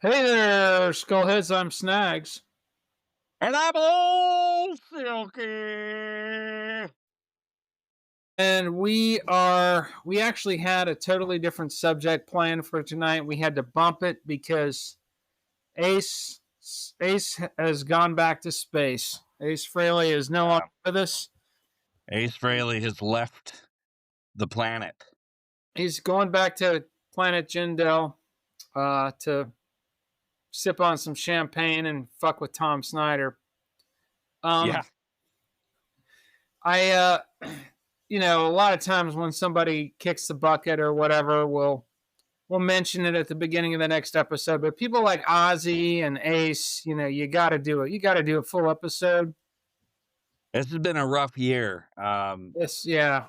Hey there, Skullheads. I'm Snags. And I'm old Silky. And we actually had a totally different subject planned for tonight. We had to bump it because Ace Ace has gone back to space. Ace Frehley is no longer with us. Ace Frehley has left the planet. He's going back to planet Jindal to sip on some champagne and fuck with Tom Snyder. Um, Yeah. I a lot of times when somebody kicks the bucket or whatever, we'll mention it at the beginning of the next episode. But people like Ozzy and Ace, you got to do it. You got to do a full episode. This has been a rough year. Yes, yeah,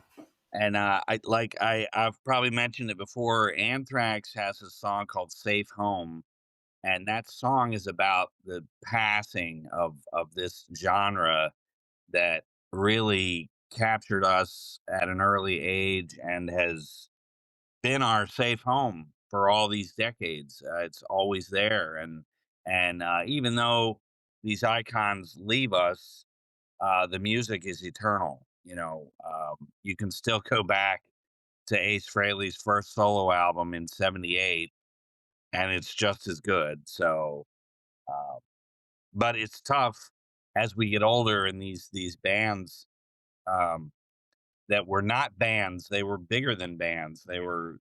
And I've probably mentioned it before. Anthrax has a song called Safe Home. And that song is about the passing of this genre that really captured us at an early age and has been our safe home for all these decades. It's always there, and even though these icons leave us, the music is eternal. You can still go back to Ace Frehley's first solo album in '78, and it's just as good. So, uh, but it's tough as we get older, and these bands. Um, that were not bands. They were bigger than bands. They were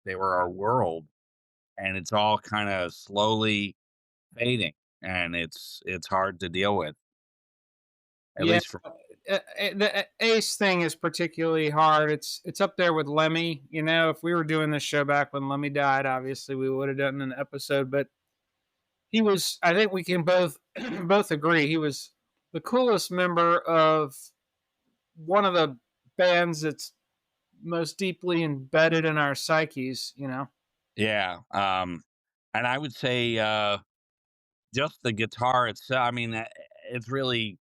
our world, and it's all kind of slowly fading, and it's hard to deal with, at yeah. least for. The Ace thing is particularly hard. It's up there with Lemmy. If we were doing this show back when Lemmy died, obviously we would have done an episode. But he was. I think we can both both agree he was the coolest member of one of the bands that's most deeply embedded in our psyches. Yeah, and I would say just the guitar itself. I mean, it's really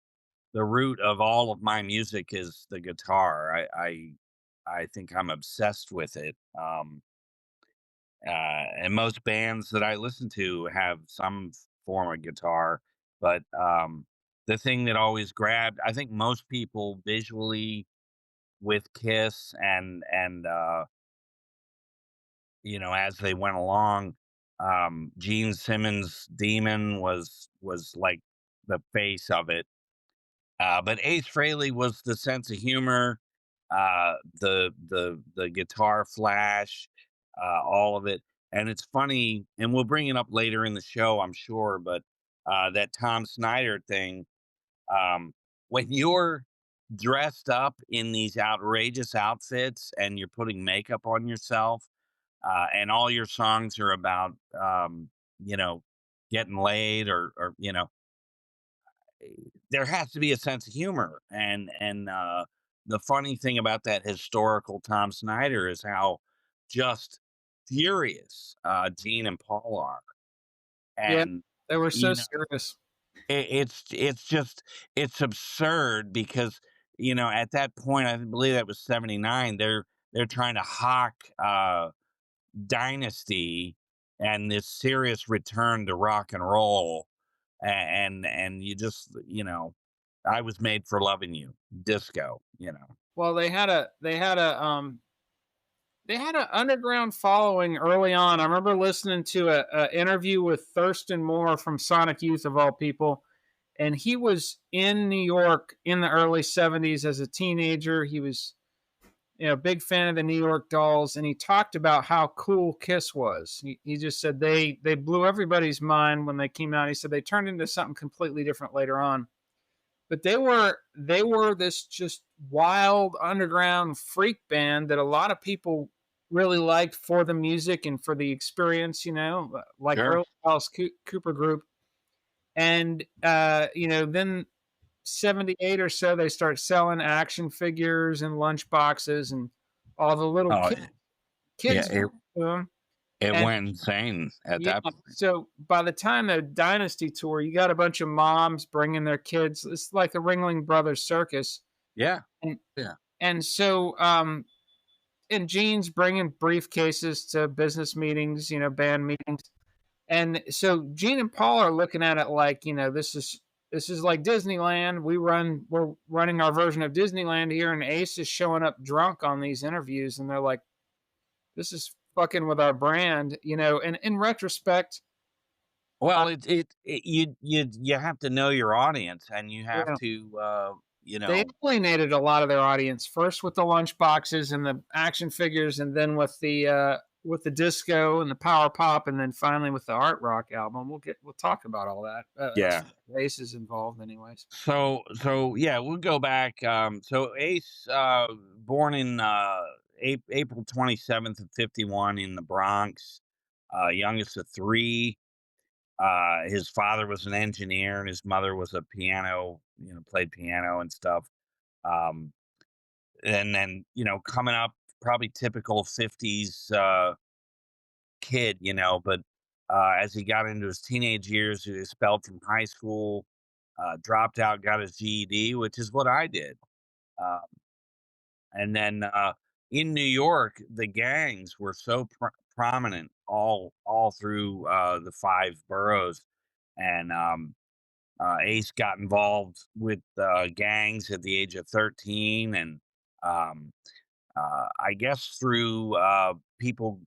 the root of all of my music is the guitar. I think I'm obsessed with it. And most bands that I listen to have some form of guitar, but the thing that always grabbed, I think most people visually with Kiss and as they went along, Gene Simmons' Demon was like the face of it. But Ace Frehley was the sense of humor, the guitar flash, all of it. And it's funny, and we'll bring it up later in the show, I'm sure. But that Tom Snyder thing, when you're dressed up in these outrageous outfits and you're putting makeup on yourself, and all your songs are about, you know, getting laid or there has to be a sense of humor. And the funny thing about that historical Tom Snyder is how just furious Gene and Paul are, Yeah, and they were so you know serious. it's absurd because at that point I believe that was '79. They're trying to hawk Dynasty and this serious return to rock and roll, and you just I was made for loving you disco. Well, they had an underground following early on. I remember listening to a interview with Thurston Moore from Sonic Youth of all people, and he was in New York in the early '70s as a teenager. He was a big fan of the New York Dolls, and he talked about how cool Kiss was. He just said they blew everybody's mind when they came out. He said they turned into something completely different later on, but they were this just wild underground freak band that a lot of people really liked for the music and for the experience. Like Sure. early Alice Cooper group, and then 78 or so, they start selling action figures and lunch boxes and all the little Oh yeah, kids it them. it And went insane at yeah, that point. so by the time the Dynasty tour, you got a bunch of moms bringing their kids. It's like the Ringling Brothers Circus. Yeah, And, yeah. and so, and Gene's bringing briefcases to business meetings, band meetings. And so Gene and Paul are looking at it like, this is like Disneyland. We're running our version of Disneyland here, and Ace is showing up drunk on these interviews, and they're like, this is fucking with our brand. And in retrospect, uh, Well, you have to know your audience, and you have yeah, to, you they know. alienated a lot of their audience first with the lunch boxes and the action figures, and then with the disco and the power pop, and then finally with the art rock album. We'll talk about all that. As Yeah. Ace is involved, anyways. So yeah, we'll go back. So Ace, born in April 27th of 51 in the Bronx, youngest of three. His father was an engineer, and his mother was a piano, played piano and stuff. Um, and then, coming up, probably typical 50s kid, but as he got into his teenage years, he was expelled from high school, dropped out, got his GED, which is what I did. Uh, and then in New York, the gangs were so prominent all through the five boroughs, and Ace got involved with gangs at the age of 13, and um, I guess through people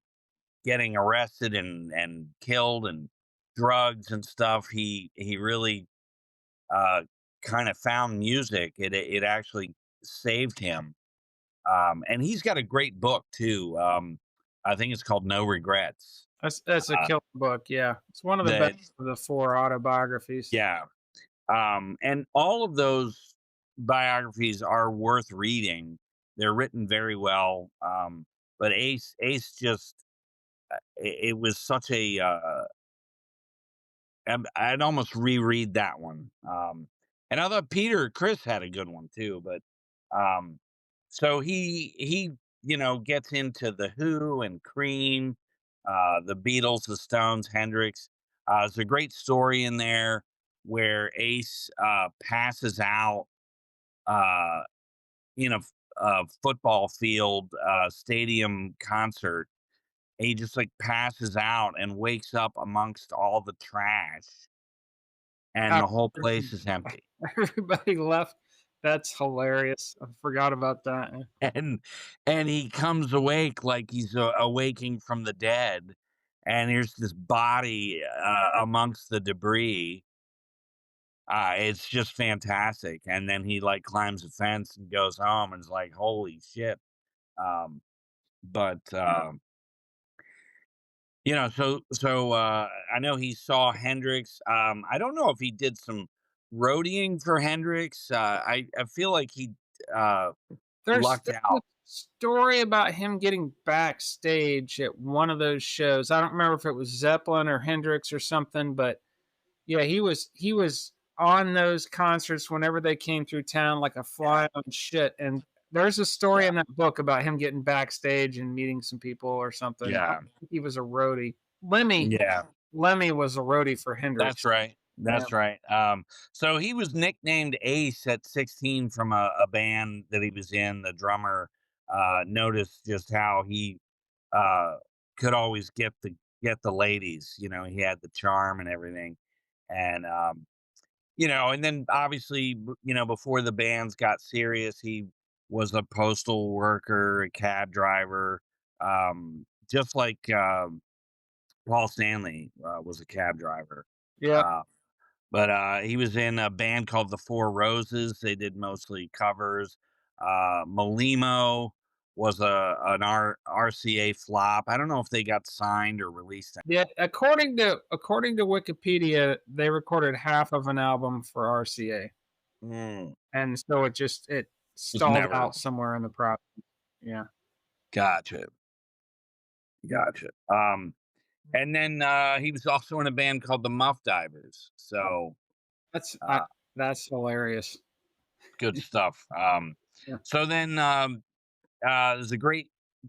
getting arrested and killed and drugs and stuff, he really kind of found music. It actually saved him. And he's got a great book too. I think it's called No Regrets. That's a Uh, killer book. Yeah, it's one of the that best of the four autobiographies. Yeah. And all of those biographies are worth reading. They're written very well. But Ace just it was such a I'd almost reread that one. And I thought Chris had a good one too, but um, so he gets into the Who and Cream, the Beatles, the Stones, Hendrix. There's a great story in there where Ace passes out uh, in a football field stadium concert. He just like passes out and wakes up amongst all the trash and Uh, the whole place is empty. Everybody left. That's hilarious. I forgot about that. And he comes awake like he's awaking from the dead, and here's this body amongst the debris. It's just fantastic. And then he like climbs a fence and goes home and is like, "Holy shit!" Um, but I know he saw Hendrix. I don't know if he did some roadieing for Hendrix. I feel like he uh, lucked There's a out. story about him getting backstage at one of those shows. I don't remember if it was Zeppelin or Hendrix or something, but yeah, he was on those concerts whenever they came through town like a Yeah, fly on shit. And there's a story yeah, in that book about him getting backstage and meeting some people or something. I yeah, think he was a roadie. Lemmy yeah. Lemmy was a roadie for That's Hendrix. right. Yeah. That's right. So he was nicknamed Ace at 16 from a band that he was in. The drummer noticed just how he uh, could always get the ladies. He had the charm and everything, and and then obviously, before the bands got serious, he was a postal worker, a cab driver, just like Paul Stanley was a cab driver. Yeah. Uh, but he was in a band called the Four Roses. They did mostly covers. Malimo was an RCA flop. I don't know if they got signed or released. Yeah, according to Wikipedia, they recorded half of an album for RCA, Mm, and so it was stalled never out somewhere in the process. Yeah, Gotcha. Gotcha. And then he was also in a band called the Muff Divers. So that's I, uh, that's hilarious. good stuff. Yeah, So then there's a great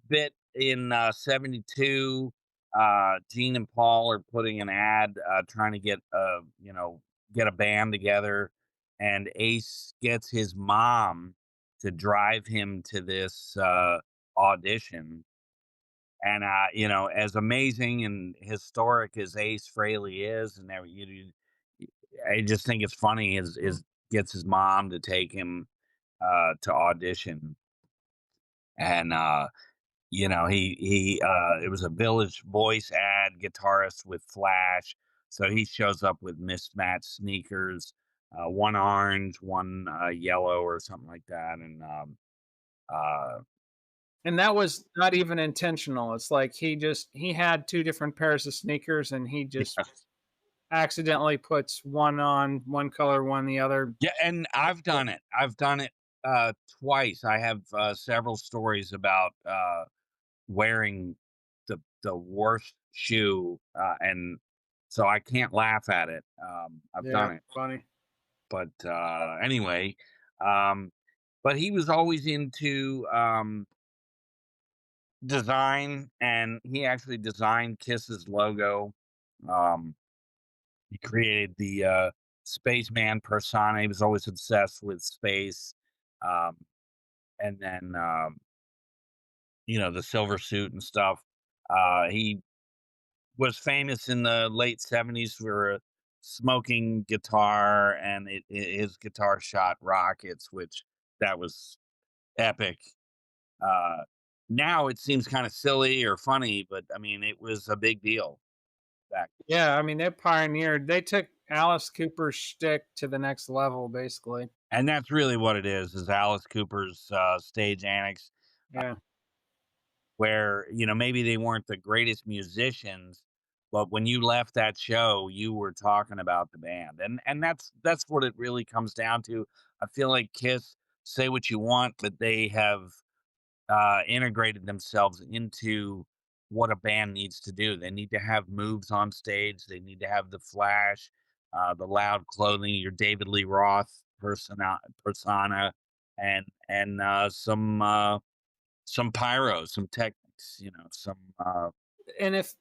bit in 72. Gene and Paul are putting an ad trying to get a band together, and Ace gets his mom to drive him to this audition. And as amazing and historic as Ace Frehley is, and I just think it's funny is gets his mom to take him to audition, and it was a Village Voice ad, guitarist with Flash. So he shows up with mismatched sneakers, one orange, one yellow, or something like that, and uh, And that was not even intentional. It's like he had 2 different pairs of sneakers, and he just accidentally puts one on one color, one the other. yeah, and I've done it. I've done it twice. I have several stories about wearing the worst shoe, and so I can't laugh at it. I've Yeah, done it, funny. but anyway, um, but he was always into design, and he actually designed Kiss's logo. Um, he created the Spaceman persona. He was always obsessed with space, um, and then the silver suit and stuff. He was famous in the late '70s for a smoking guitar, and his guitar shot rockets, which that was epic. Uh, Now it seems kind of silly or funny, but I mean, it was a big deal back. Yeah, I mean, they took Alice Cooper's shtick to the next level, basically. And that's really what it is Alice Cooper's stage annex, Yeah. where maybe they weren't the greatest musicians, but when you left that show, you were talking about the band, and that's what it really comes down to. I feel like Kiss, say what you want, but they have integrated themselves into what a band needs to do. They need to have moves on stage. They need to have the flash, the loud clothing, your David Lee Roth persona, and some pyro, some techniques. Some And if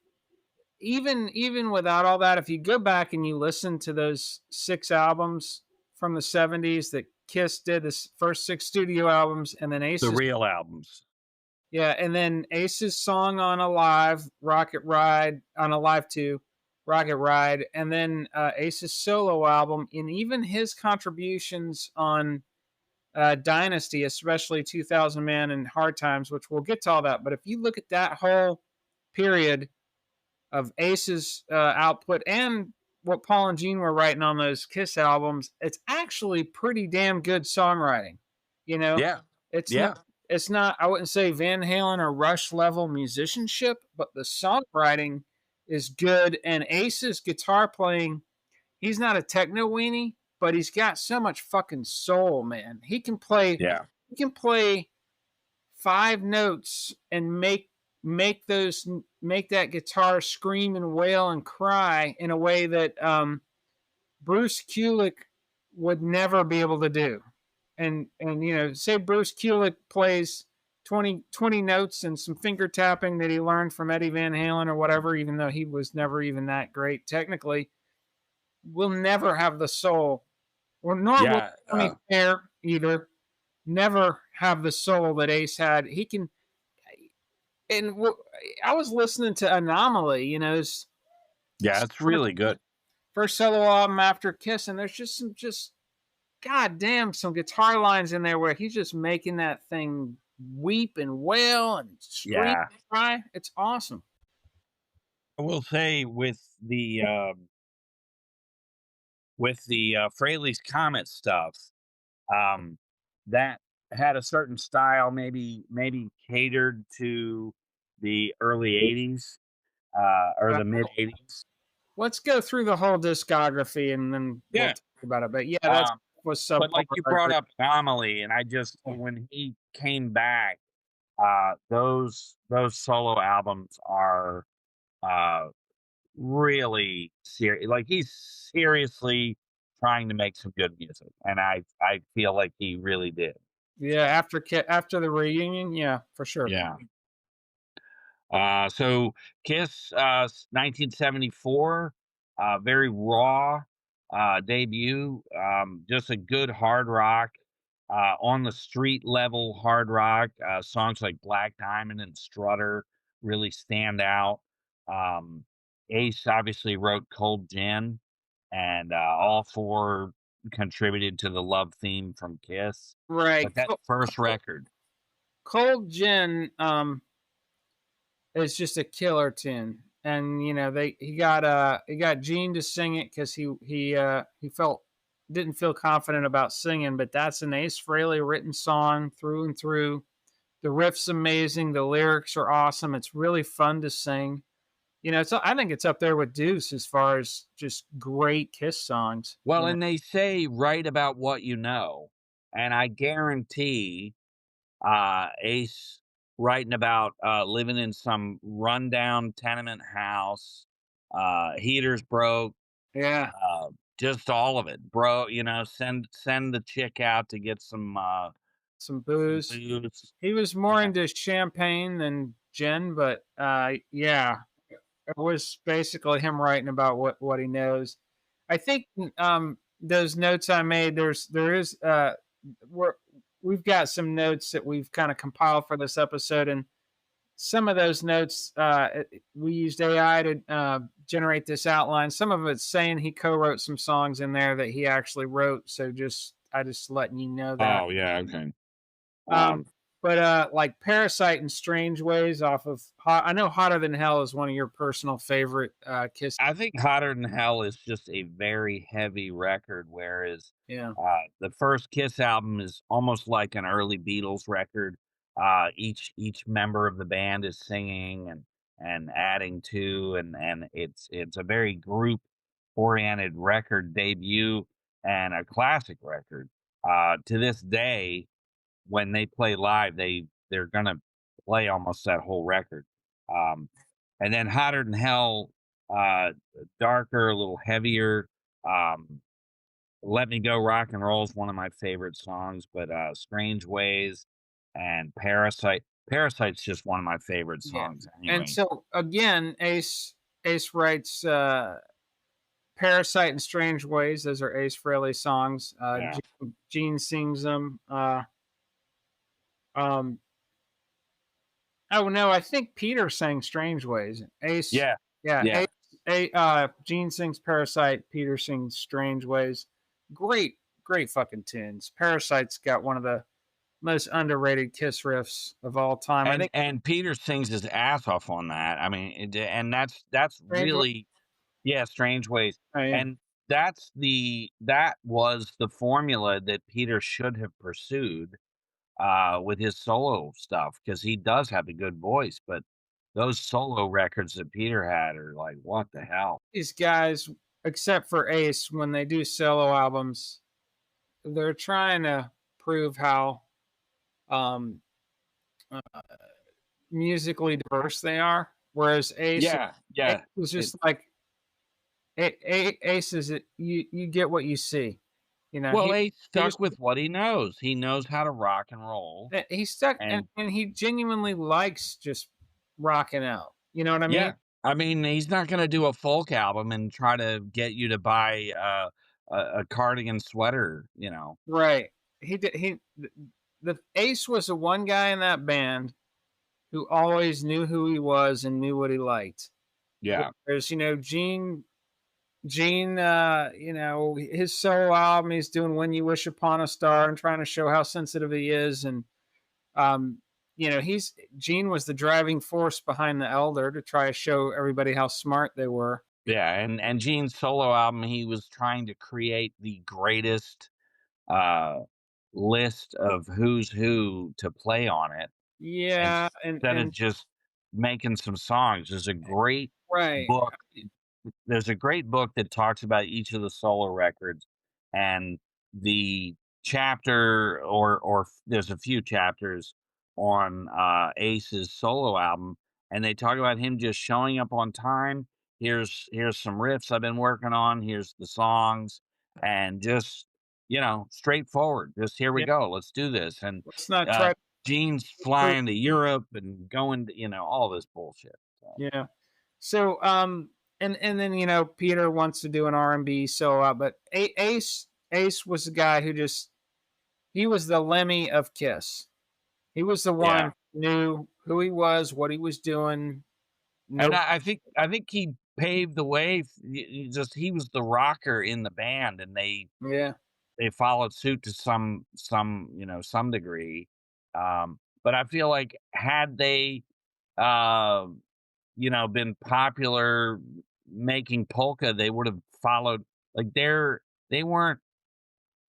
even without all that, if you go back and you listen to those 6 albums from the '70s that Kiss did, this first 6 studio albums, and then the Ace's, real albums. yeah, and then Ace's song on Alive, Rocket Ride, on Alive 2, Rocket Ride, and then, Ace's solo album, and even his contributions on, Dynasty, especially 2000 Man and Hard Times, which we'll get to all that, but if you look at that whole period of Ace's output and what Paul and Gene were writing on those Kiss albums, it's actually pretty damn good songwriting. You know, Yeah, it's not yeah, it's not I wouldn't say Van Halen or Rush level musicianship, but the songwriting is good. And Ace's guitar playing, he's not a techno weenie, but he's got so much fucking soul, man. yeah, He can play 5 notes and make that guitar scream and wail and cry in a way that Bruce Kulick would never be able to do. And say Bruce Kulick plays 20 notes and some finger tapping that he learned from Eddie Van Halen or whatever, even though he was never even that great technically, will never have the soul, or nor will yeah. Tony Fair either, never have the soul that Ace had. He can, and I was listening to Anomaly, Yeah, it's really good. first solo album after Kiss, and there's just goddamn, some guitar lines in there where he's just making that thing weep and wail and scream Yeah, and cry. It's awesome. I will say with the Fraley's Comet stuff, um, that had a certain style, maybe catered to the early '80s or Uh, the mid '80s. let's go through the whole discography and then we'll Yeah. talk about it. But yeah, that's Um, was but subpar. like you I brought agree. up Anomaly, and I just Yeah. when he came back, those solo albums are uh really serious. Like he's seriously trying to make some good music, and I feel like he really did. Yeah, after the reunion, yeah, for sure. Yeah. So Kiss, 1974, very raw debut. Just a good hard rock, on the street level hard rock. Songs like Black Diamond and Strutter. really stand out. Um, Ace obviously wrote Cold Gin, and all four contributed to the love theme from Kiss. But Right. that first record, Cold Gin is just a killer tune. And they he got Gene to sing it because he felt didn't feel confident about singing, but that's an Ace Frehley written song through and through. The riff's amazing, the lyrics are awesome. It's really fun to sing. So I think it's up there with Deuce as far as just great Kiss songs. well, and they say write about what you know, and I guarantee Ace writing about living in some rundown tenement house, heaters broke, Yeah, just all of it, bro. Send the chick out to get some some booze. booze. He was more Yeah. into champagne than gin, but yeah, it was basically him writing about what he knows. I think those notes I made. There is we're we've got some notes that we've kind of compiled for this episode, and some of those notes we used AI to generate this outline. Some of it's saying he co-wrote some songs in there that he actually wrote. So just letting you know that. Oh yeah. Okay. Um, Um, but like Parasite and Strange Ways off of I know Hotter Than Hell is one of your personal favorite Kiss. I think Hotter Than Hell is just a very heavy record, whereas Yeah. the first Kiss album is almost like an early Beatles record. Each member of the band is singing and adding to, and it's a very group oriented record debut and a classic record. To this day, when they play live, they're gonna play almost that whole record. Um, and then Hotter Than Hell, uh, darker, a little heavier. Um, Let Me Go Rock and Roll is one of my favorite songs, but Strange Ways and Parasite. Parasite's just one of my favorite Yeah. songs And anyway. so again, Ace writes Parasite and Strange Ways. Those are Ace Frehley songs. Yeah. Gene sings them. Um, oh no, I think Peter sang Strange Ways. Ace, Yeah. yeah, Yeah. Gene sings Parasite. Peter sings Strange Ways. Great fucking tunes. Parasite's got one of the most underrated Kiss riffs of all time. I think And Peter sings his ass off on that. I mean, and that's Strange Ways. really, yeah, Strange Ways. Oh yeah, And that was the formula that Peter should have pursued with his solo stuff, because he does have a good voice, but those solo records that Peter had are like, what the hell? these guys, except for Ace, when they do solo albums, they're trying to prove how um, uh, musically diverse they are. Whereas Yeah, Ace yeah. was It, just like Ace is it. You get what you see. well, he He just stuck with what he knows. He knows how to rock and roll. he's stuck And and he genuinely likes just rocking out. You know what I mean? yeah, I mean, he's not going to do a folk album and try to get you to buy a cardigan sweater, you know. Right. He did. The Ace was the one guy in that band who always knew who he was and knew what he liked. Yeah. Whereas Gene, his solo album, he's doing "When You Wish Upon a Star" and trying to show how sensitive he is, and um, he's Gene was the driving force behind the Elder to try to show everybody how smart they were. Yeah, and Gene's solo album, he was trying to create the greatest uh list of who's who to play on it Yeah, instead of and just making some songs. right, Book there's a great book that talks about each of the solo records, and the chapter there's a few chapters on Ace's solo album, and they talk about him just showing up on time. Here's some riffs I've been working on, here's the songs, and just, straightforward. Just, here we yeah. go. Let's do this. And Let's not uh try. Gene's flying to Europe and going to, all this bullshit. So, Yeah. So, and then Peter wants to do an R&B solo, but Ace was the guy who just he was the Lemmy of Kiss. He was the yeah. one who knew who he was, what he was doing. And No, I think he paved the way. Just he was the rocker in the band, and yeah, they followed suit to some degree. But I feel like had they uh, been popular making polka, they would have followed. Like they weren't.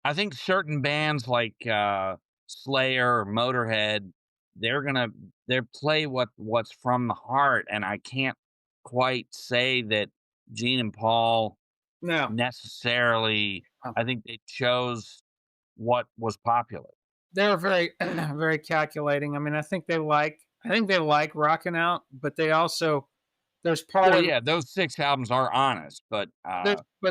I think certain bands like Slayer or Motorhead, they're gonna they play what's from the heart, and I can't quite say that Gene and Paul no, necessarily. no. I think they chose what was popular. They were very, very calculating. I mean, I think they like rocking out, but they also there's part Well, of yeah, those 6 albums are honest, but,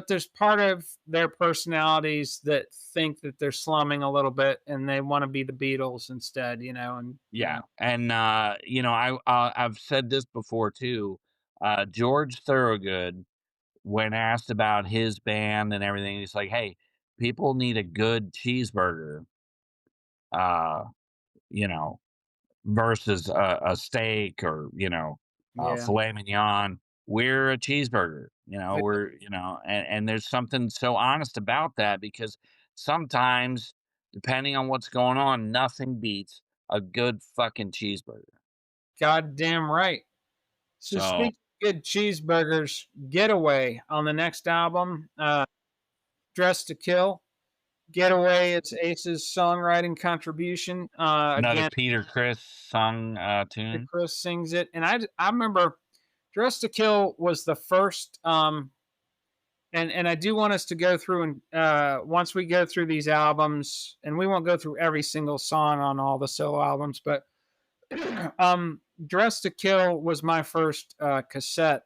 there's part of their personalities that think that they're slumming a little bit and they want to be the Beatles instead, and yeah, and, I've said this before too. George Thorogood, when asked about his band and everything, he's like, "Hey, people need a good cheeseburger, uh, you know, versus a steak or, yeah. filet mignon. We're a cheeseburger, Yeah. and there's something so honest about that because sometimes, depending on what's going on, nothing beats a good fucking cheeseburger. Goddamn right. So So, speaking of good cheeseburgers, Getaway on the next album, Dress to Kill. Getaway is Ace's songwriting contribution. another Again, Peter Criss sung tune. Chris sings it, and I remember Dress to Kill was the first. And I do want us to go through and once we go through these albums, and we won't go through every single song on all the solo albums, but Dress to Kill was my first cassette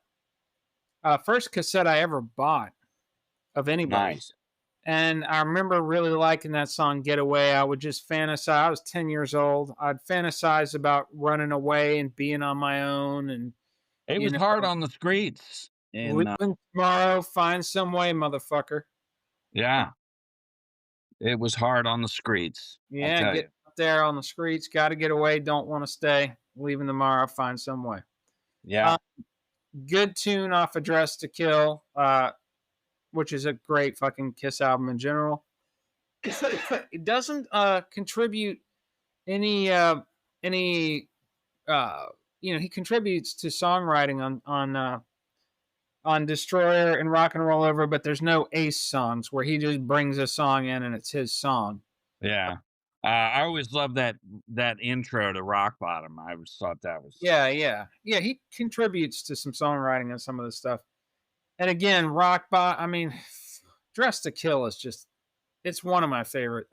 I ever bought of anybody. Nice. And I remember really liking that song Getaway. I would just fantasize. I was 10 years old. I'd fantasize about running away and being on my own and, It you was know, hard on the streets, and, leaving tomorrow, find some way, motherfucker. yeah, it was hard on the streets, I Yeah, tell get you. out there on the streets, got to get away, don't want to stay. Leaving tomorrow, find some way. Yeah. Uh, Good tune off of Dress to Kill, which is a great fucking Kiss album in general. It doesn't contribute any any he contributes to songwriting on Destroyer and Rock and Roll Over, but there's no Ace songs where he just brings a song in and it's his song. Yeah. I always loved that intro to Rock Bottom. I always thought that was Yeah, yeah, yeah. He contributes to some songwriting and some of this stuff. And again, I mean, Dress to Kill is just it's one of my favorite.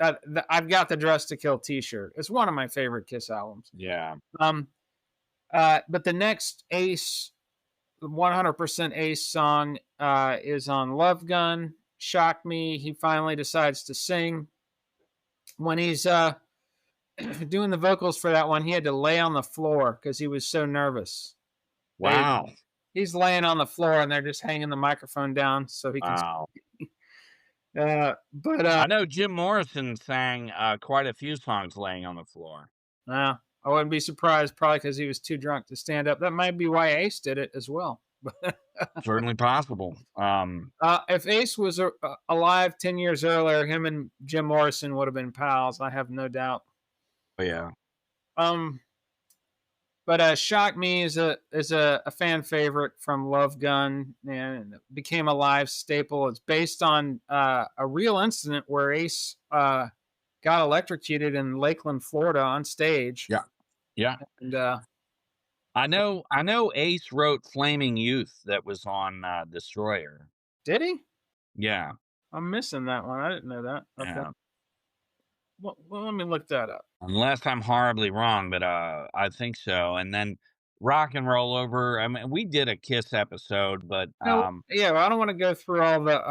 I've got the Dress to Kill T-shirt. It's one of my favorite Kiss albums. yeah. Um, but the next Ace, 100% Ace song is on Love Gun. Shock Me. He finally decides to sing. When he's doing the vocals for that one, he had to lay on the floor because he was so nervous. They Wow. He's laying on the floor and they're just hanging the microphone down so he can. Wow. But I know Jim Morrison sang, quite a few songs laying on the floor. I wouldn't be surprised, probably because he was too drunk to stand up. That might be why Ace did it as well. Certainly possible. If Ace was alive 10 years earlier, him and Jim Morrison would have been pals. I have no doubt. But yeah. Um, but "Shock Me" is a fan favorite from Love Gun and it became a live staple. It's based on a real incident where Ace got electrocuted in Lakeland, Florida, on stage. Yeah. Yeah. And I know Ace wrote Flaming Youth that was on, Destroyer. did he? Yeah. I'm missing that one. I didn't know that. Okay. Yeah. Well, let me look that up. Unless I'm horribly wrong, but, I think so, and then Rock and Roll Over, I mean, we did a Kiss episode, but, No, yeah, well, I don't want to go through all the.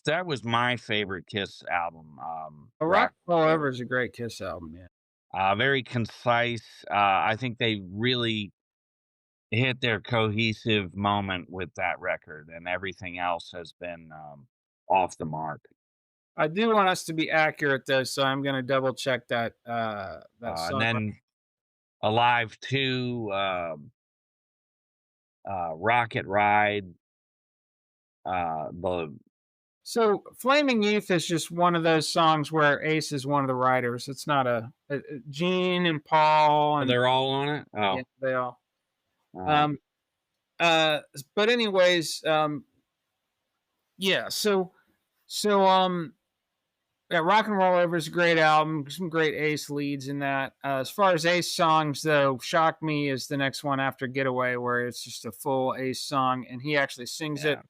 that was my favorite Kiss album, Rock Rock and Roll and Over Roll is a great Kiss album. Yeah. Very concise, I think they really hit their cohesive moment with that record, and everything else has been, off the mark. I do want us to be accurate though, so I'm going to double check that And song. then Alive 2, Rocket Ride, the So Flaming Youth is just one of those songs where Ace is one of the writers. It's not Gene and Paul and they're all on it? yeah, Oh, they all. oh, Um, uh, but anyways, yeah. So yeah, Rock and Roll Over is a great album. Some great Ace leads in that. As far as Ace songs, though, Shock Me is the next one after Getaway, where it's just a full Ace song, and he actually sings it. yeah.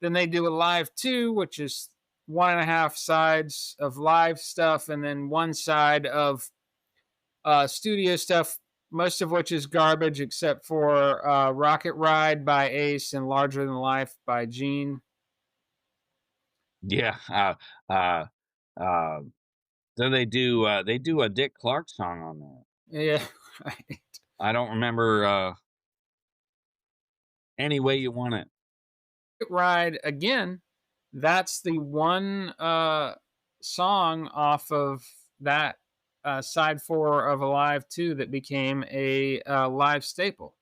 Then they do a live two, which is one and a half sides of live stuff, and then one side of studio stuff, most of which is garbage, except for Rocket Ride by Ace and Larger Than Life by Gene. Yeah, uh, uh, then they do a Dick Clark song on that. Yeah, right. I don't remember, Any Way You Want It. Ride again, that's the one song off of that side four of Alive 2 that became a live staple.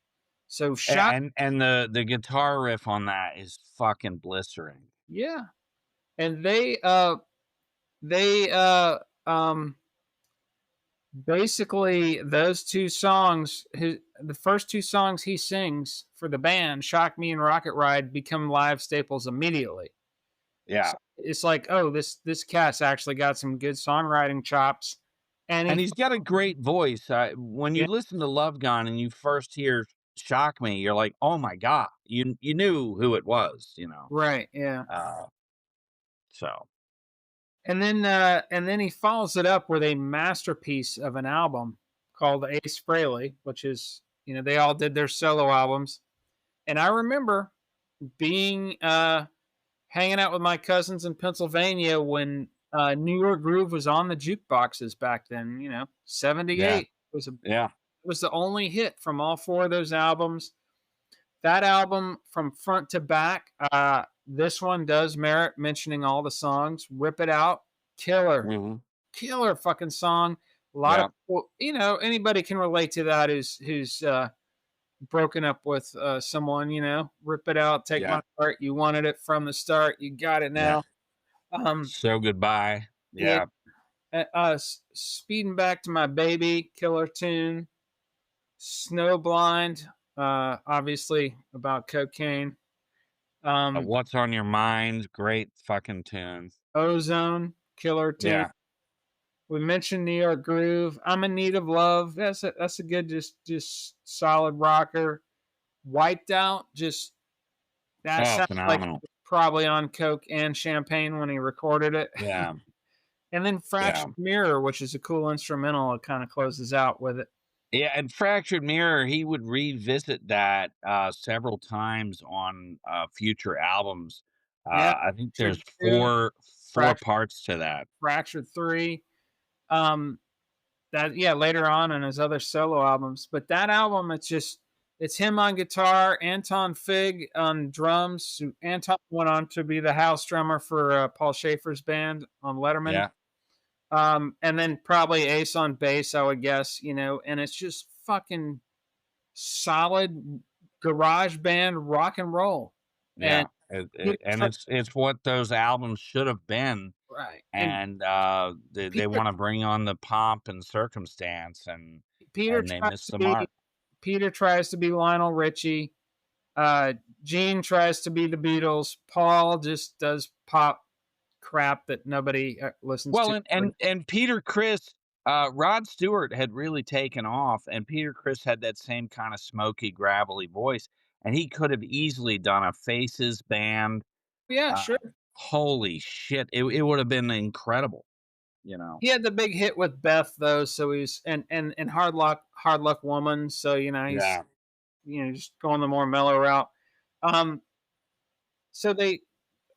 So Shock, And the guitar riff on that is fucking blistering. yeah. And they basically those two songs, the first two songs he sings for the band, Shock Me and Rocket Ride, become live staples immediately. Yeah, So it's like, oh, this cat's actually got some good songwriting chops, and and he, he's got a great voice. When yeah, you listen to Love Gun and you first hear "Shock Me," you're like, "Oh my god!" You knew who it was, you know. right, yeah, Uh, so and then he follows it up with a masterpiece of an album called Ace Frehley, which is, they all did their solo albums, and I remember being hanging out with my cousins in Pennsylvania when New York Groove was on the jukeboxes back then. yeah, '78 yeah, was the only hit from all four of those albums. That album from front to back, this one does merit mentioning all the songs. Rip It Out, killer, hmm, killer fucking song. A lot of yeah, people, anybody can relate to that who's broken up with someone. Rip it out, take yeah, my heart. You wanted it from the start, you got it yeah. now. Um, So goodbye. yeah, Yeah, speeding back to my baby, killer tune. Snowblind, obviously about cocaine. Um, What's on Your Mind? Great fucking tune. Ozone, killer tune. Yeah, We mentioned New York Groove. I'm in Need of Love. That's a good, just solid rocker. Wiped Out, just that oh, sounds like phenomenal. probably on coke and champagne when he recorded it. Yeah, And then yeah. Fractured Mirror, which is a cool instrumental. It kind of closes out with it. Yeah, and Fractured Mirror, he would revisit that, several times on, future albums. Yeah, I think Fractured there's 2, 4 Fractured, parts to that. Fractured 3. Um, that yeah, later on in his other solo albums, but that album, it's him on guitar, Anton Fig on drums. Anton went on to be the house drummer for Paul Schaefer's band on Letterman. Yeah, And then probably Ace on bass, I would guess. And it's just fucking solid garage band rock and roll. And yeah, and it's what those albums should have been, right, and and, they Peter wanna bring on the pomp and circumstance, Peter and they tries missed to the be mark. Peter tries to be Lionel Richie. Uh, Gene tries to be the Beatles. Paul just does pop crap that nobody listens Well, to. and Peter Criss, Rod Stewart had really taken off, and Peter Criss had that same kinda smoky, gravelly voice, and he could have easily done a Faces band. Yeah, Uh, sure. Holy shit, it would have been incredible, you know? He had the big hit with Beth though, so he's and Hard Luck Woman. So he's Yeah, just going the more mellow route. Um, so they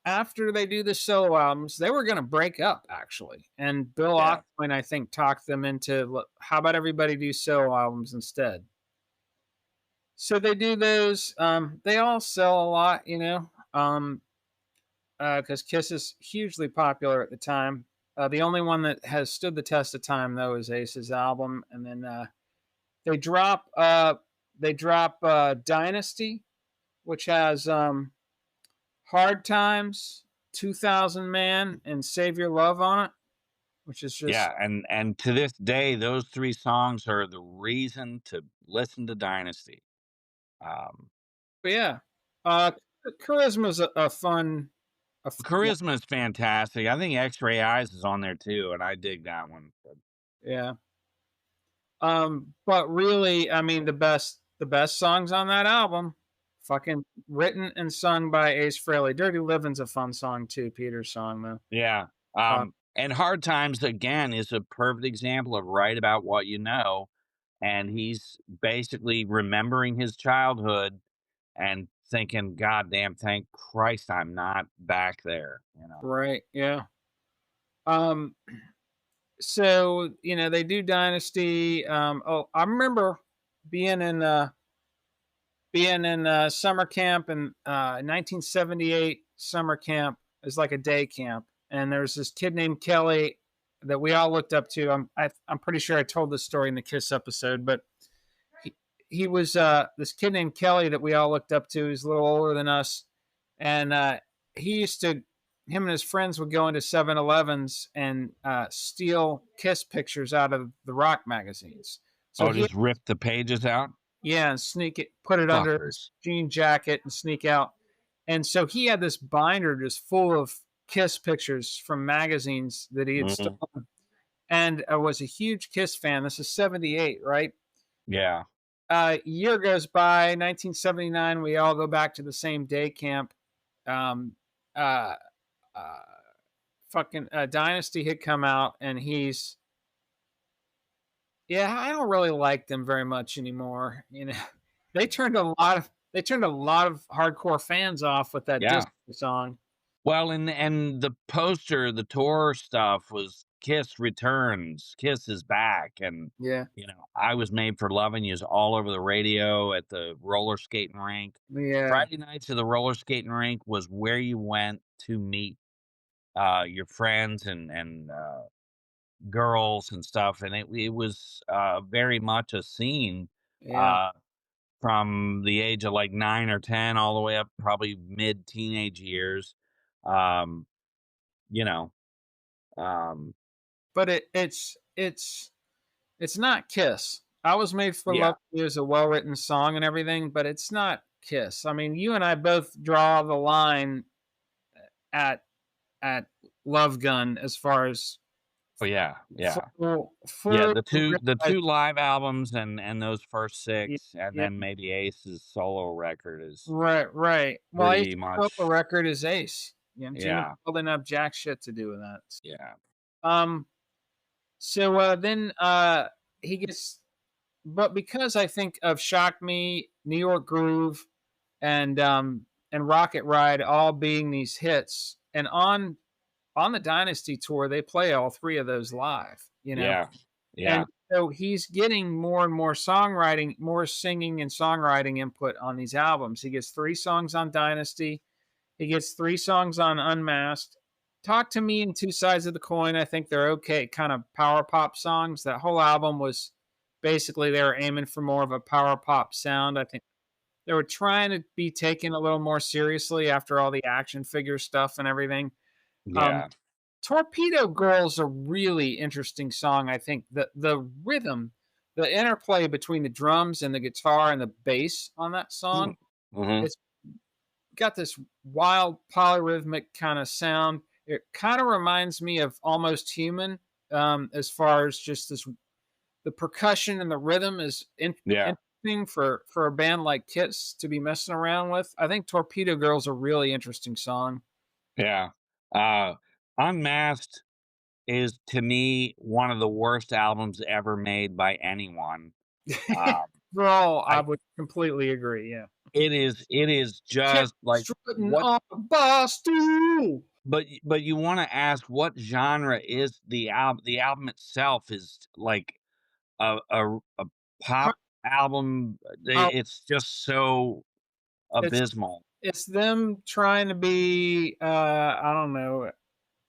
after they do the solo albums, they were going to break up actually, and Bill yeah, Auckland I think talked them into how about everybody do solo albums instead. So they do those. They all sell a lot, because Kiss is hugely popular at the time. The only one that has stood the test of time, though, is Ace's album. And then they drop Dynasty, which has Hard Times, 2000 Man, and Save Your Love on it, which is just Yeah, and to this day, those 3 songs are the reason to listen to Dynasty. Um, but yeah. Uh Charisma's a fun one. Charisma is fantastic. I think X-Ray Eyes is on there too, and I dig that one. But Yeah. But really, I mean the best songs on that album, fucking written and sung by Ace Frehley. Dirty Living's a fun song too, Peter's song though. yeah, Uh, and Hard Times again is a perfect example of write about what you know, and he's basically remembering his childhood and thinking, "God damn, thank Christ I'm not back there," you know? right, yeah. Um, so they do Dynasty. Oh, I remember being in uh summer camp in 1978 summer camp. Is like a day camp, and there's this kid named Kelly that we all looked up to. I'm pretty sure I told this story in the Kiss episode, but he, he was this kid named Kelly that we all looked up to. He's a little older than us, and he used to him and his friends would go into 7-Elevens and steal Kiss pictures out of the rock magazines. So Oh, he just rip the pages out? Yeah, and sneak it, put it under his Fuckers. jean jacket and sneak out. And so he had this binder just full of Kiss pictures from magazines that he had Mhm. stolen, and was a huge Kiss fan. This is 78, right? Yeah. Year goes by, 1979, we all go back to the same day camp. Um, uh, uh, fucking Dynasty had come out, and yeah, I don't really like them very much anymore. They turned a lot of hardcore fans off with that Yeah. disco song. Well, and the poster, the tour stuff was Kiss returns, Kiss is back, and, Yeah, I Was Made for Loving You is all over the radio at the roller skating rink. yeah, Friday nights at the roller skating rink was where you went to meet, your friends and girls and stuff, and it was, very much a scene, yeah. uh, from the age of, like, 9 or 10 all the way up probably mid-teenage years, um, you know, um But it's not Kiss. I Was Made for yeah. Love is a well written song and everything, but it's not Kiss. I mean, you and I both draw the line at at Love Gun as far as Oh, yeah, yeah. Yeah, full the 2 live albums and those first yeah, 6, and yeah. then maybe Ace's solo record is Right, right. Well, Ace pretty solo much record is Ace. Gene yeah, Paul didn't have jack shit to do with that. yeah, Um, so then he gets, but because I think of Shock Me, New York Groove, and Rocket Ride all being these hits, and on the Dynasty tour they play all three of those live. yeah, And yeah, so he's getting more and more songwriting, more singing and songwriting input on these albums. He gets 3 songs on Dynasty. He gets 3 songs on Unmasked. Talk to Me and Two Sides of the Coin. I think they're okay, kind of power pop songs. That whole album was basically they were aiming for more of a power pop sound. I think they were trying to be taken a little more seriously after all the action figure stuff and everything. Um, yeah, Torpedo Girl's a really interesting song. I think the rhythm, the interplay between the drums and the guitar and the bass on that mm, song, mhm, it's got this wild polyrhythmic kind of sound. It kind of reminds me of Almost Human, as far as just this the percussion and the rhythm is yeah, interesting for a band like Kiss to be messing around with. I think Torpedo Girl's a really interesting song. yeah. Uh, Unmasked is, to me, one of the worst albums ever made by anyone. Um, Overall, I I would completely agree. Yeah. it is Cat just like strutting what on a bar stool. but you wanna ask what genre is the album itself is like a Huh, pop album, oh, it's just so it's abysmal. it's them trying to be I don't know,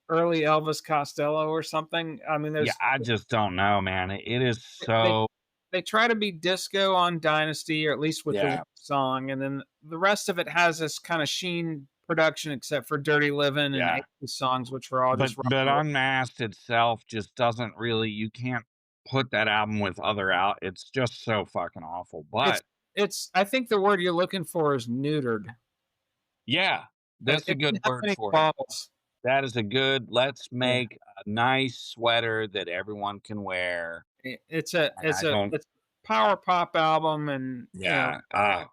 early Elvis Costello or something. I mean, Yeah, there's I just don't know, man. It is they so they try to be disco on Dynasty, or at least with the Yeah, song, and then the rest of it has this kind of sheen production, except for Dirty Livin' and yeah. Ace's songs, which were all just rock But and roll. Unmasked itself just doesn't really, you can't put that album with other out, it's just so fucking awful, It's but it's I think the word you're looking for is neutered. yeah, It that's a good doesn't have word any for it. balls. That is a good, "Let's Yeah. make a nice sweater that everyone can wear," It's a and it's I a don't. it's a power pop album, and Yeah,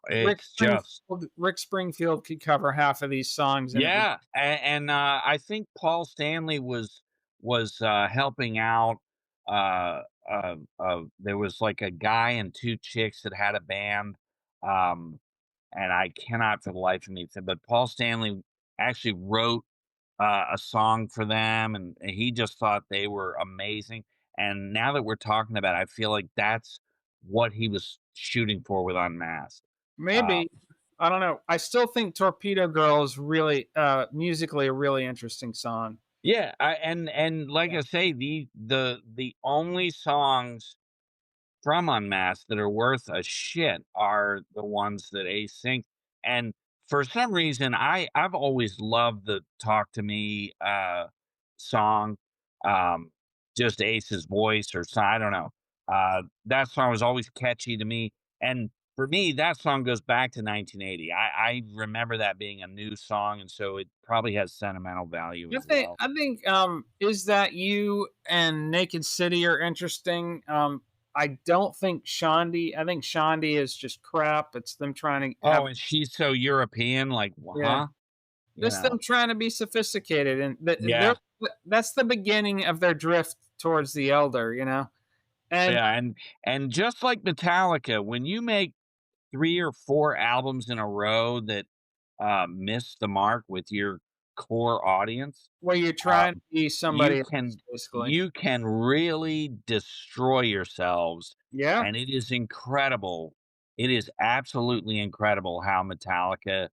Rick it's just. Springfield Rick Springfield could cover half of these songs, and it would. Yeah, and I think Paul Stanley was helping out. There was like a guy and two chicks that had a band, um, and I cannot for the life of me think. But Paul Stanley actually wrote a song for them, and he just thought they were amazing. And now that we're talking about it, I feel like that's what he was shooting for with Unmasked. Uh, Maybe. I don't know. I still think Torpedo Girl is really, musically a really interesting song. Yeah, and like Yeah. I say, the only songs from Unmasked that are worth a shit are the ones that Ace sings. And for some reason, I've always loved the "Talk to Me" song. Um, just Ace's voice, or so I don't know. That song was always catchy to me, and for me, that song goes back to 1980. I remember that being a new song, and so it probably has sentimental value I as think well. I think, Is That You and Naked City are interesting. I don't think Shandi I think Shandi is just crap. It's them trying to have. Oh, and she's so European, like, Yeah. huh? You Just know? them trying to be sophisticated, and they're Yeah, that's the beginning of their drift towards the elder, you know? And yeah, and just like Metallica, when you make 3 or 4 albums in a row that, miss the mark with your core audience, where you're trying to um, be you somebody else, can basically. you can really destroy yourselves, Yeah. and it is incredible. It is absolutely incredible how Metallica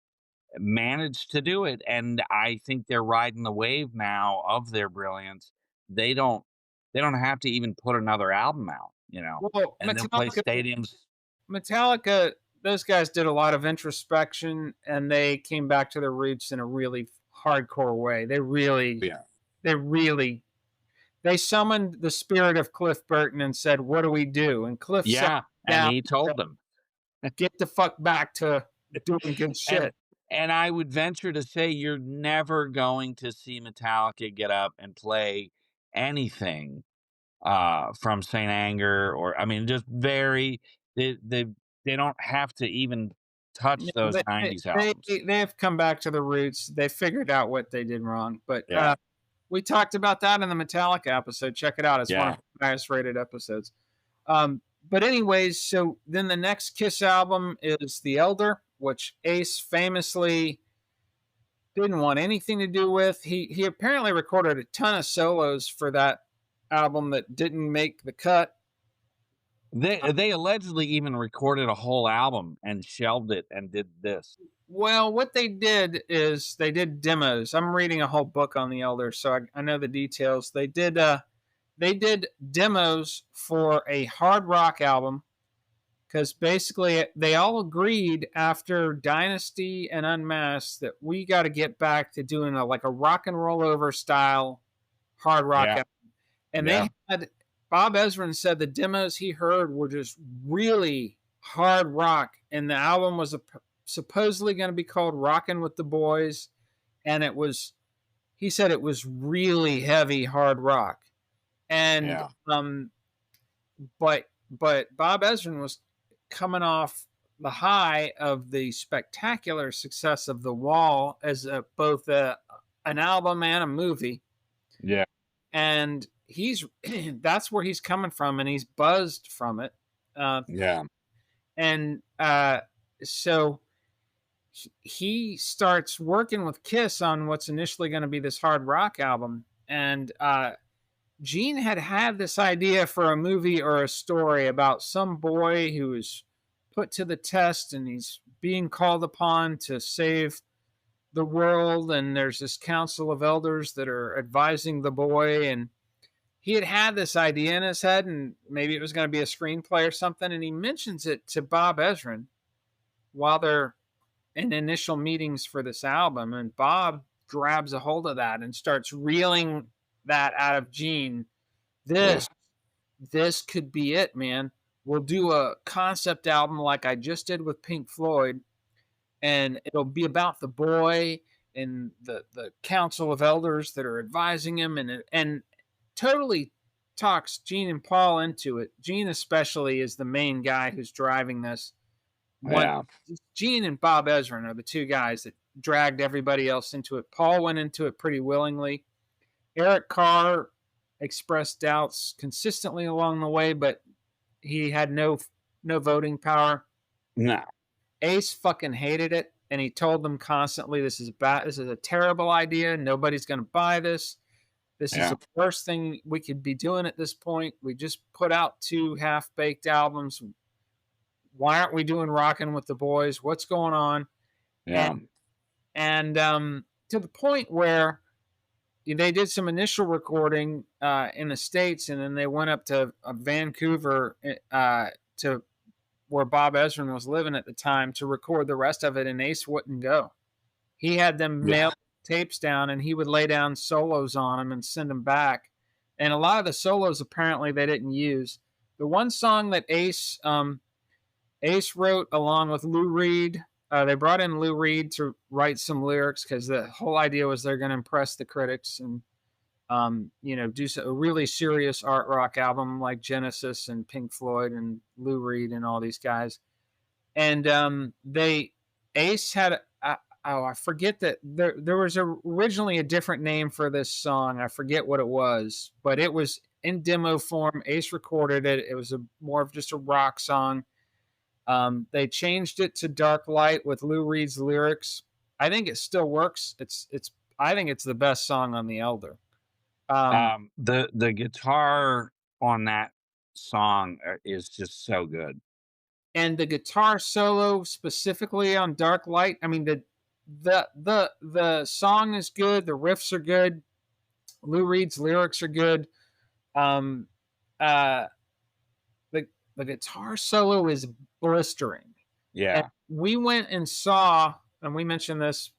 managed to do it, and I think they're riding the wave now of their brilliance. They don't they don't have to even put another album out, Well, and they'll play stadiums. Metallica, those guys did a lot of introspection, and they came back to their roots in a really hardcore way. Yeah. They really, they summoned the spirit of Cliff Burton and said, "What do we do?" And Cliff sat Yeah, and down he and said, told them. "Get the fuck back to doing good And shit." and I would venture to say you're never going to see Metallica get up and play anything, from Saint Anger, or I mean, just very they don't have to even touch Yeah, those 90s albums. they have come back to the roots. They figured out what they did wrong. But Yeah, we talked about that in the Metallica episode. Check it out. It's one of yeah, the highest rated episodes. But anyways, so then the next Kiss album is The Elder, which Ace famously didn't want anything to do with. He apparently recorded a ton of solos for that album that didn't make the cut. they allegedly even recorded a whole album and shelved it and did this. Well, what they did is they did demos. I'm reading a whole book on The Elder, so I know the details. They did demos for a hard rock album, because basically they all agreed after Dynasty and Unmasked that we got to get back to doing like a rock and roll over style hard rock Yeah, album. And yeah, they had Bob Ezrin said the demos he heard were just really hard rock, and the album was supposedly going to be called "Rockin' with the Boys," and it was. He said it was really heavy hard rock, and yeah, but Bob Ezrin was coming off the high of the spectacular success of The Wall as both an album and a movie, yeah, and he's that's where he's coming from, and he's buzzed from it, uh, yeah, and so he starts working with Kiss on what's initially going to be this hard rock album, and Gene had this idea for a movie or a story about some boy who is put to the test, and he's being called upon to save the world, and there's this council of elders that are advising the boy, and he had had this idea in his head, and maybe it was going to be a screenplay or something. And he mentions it to Bob Ezrin while they're in initial meetings for this album. And Bob grabs a hold of that and starts reeling that out of Gene. Yeah. This, this could be it, man. We'll do a concept album like I just did with Pink Floyd, and it'll be about the boy and the council of elders that are advising him, and totally talks Gene and Paul into it. Gene especially is the main guy who's driving this. One Yeah. Gene and Bob Ezrin are the two guys that dragged everybody else into it. Paul went into it pretty willingly. Eric Carr expressed doubts consistently along the way, but he had no voting power. No. Ace fucking hated it, and he told them constantly, "This is bad. This is a terrible idea. Nobody's going to buy this. This is Yeah. the worst thing we could be doing at this point. We just put out two half-baked albums. Why aren't we doing Rockin' with the Boys? What's going on?" And Yeah. to the point where they did some initial recording in the States, and then they went up to Vancouver to where Bob Ezrin was living at the time to record the rest of it, and Ace wouldn't go. He had them Yeah. mail tapes down, and he would lay down solos on them and send them back. And a lot of the solos apparently they didn't use. The one song that Ace wrote along with Lou Reed. They brought in Lou Reed to write some lyrics because the whole idea was they're going to impress the critics and do a really serious art rock album like Genesis and Pink Floyd and Lou Reed and all these guys. And they Ace had I forget that there was originally a different name for this song. I forget what it was, but it was in demo form. Ace recorded it. It was more of just a rock song. They changed it to Dark Light with Lou Reed's lyrics. I think it still works. I think it's the best song on the Elder. The guitar on that song is just so good. And the guitar solo specifically on Dark Light, I mean the song is good, the riffs are good, Lou Reed's lyrics are good. Um uh the guitar solo is blistering. And Yeah. we went and saw, and we've mentioned this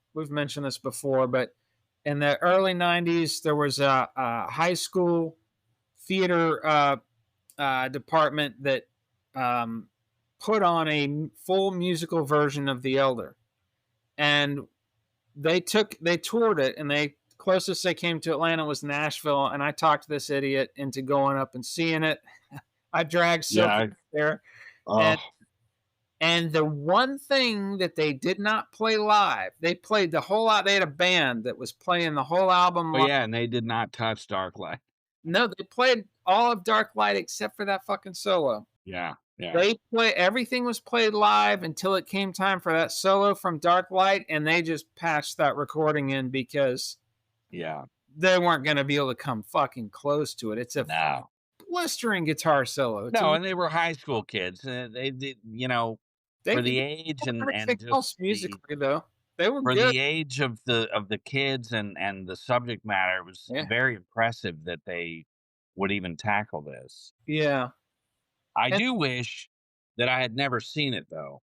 before, but in the early 90s there was a high school theater department that put on a full musical version of The Elder, and they toured it, and they closest they came to Atlanta was Nashville, and I talked this idiot into going up and seeing it. I dragged Silky Yeah. there, Oh, and the one thing that they did not play live, they played the whole lot. They had a band that was playing the whole album oh live. yeah, and they did not touch Dark Light. No, they played all of Dark Light except for that fucking solo. Yeah. Yeah. They play everything was played live until it came time for that solo from Dark Light, and they just patched that recording in because Yeah. they weren't going to be able to come fucking close to it. It's a No. blistering guitar solo. No, and they were high school kids. They did, They for could the do age everything and just else musically though. They were for good. the age of the kids and the subject matter, it was Yeah, very impressive that they would even tackle this. yeah. I And do wish that I had never seen it though.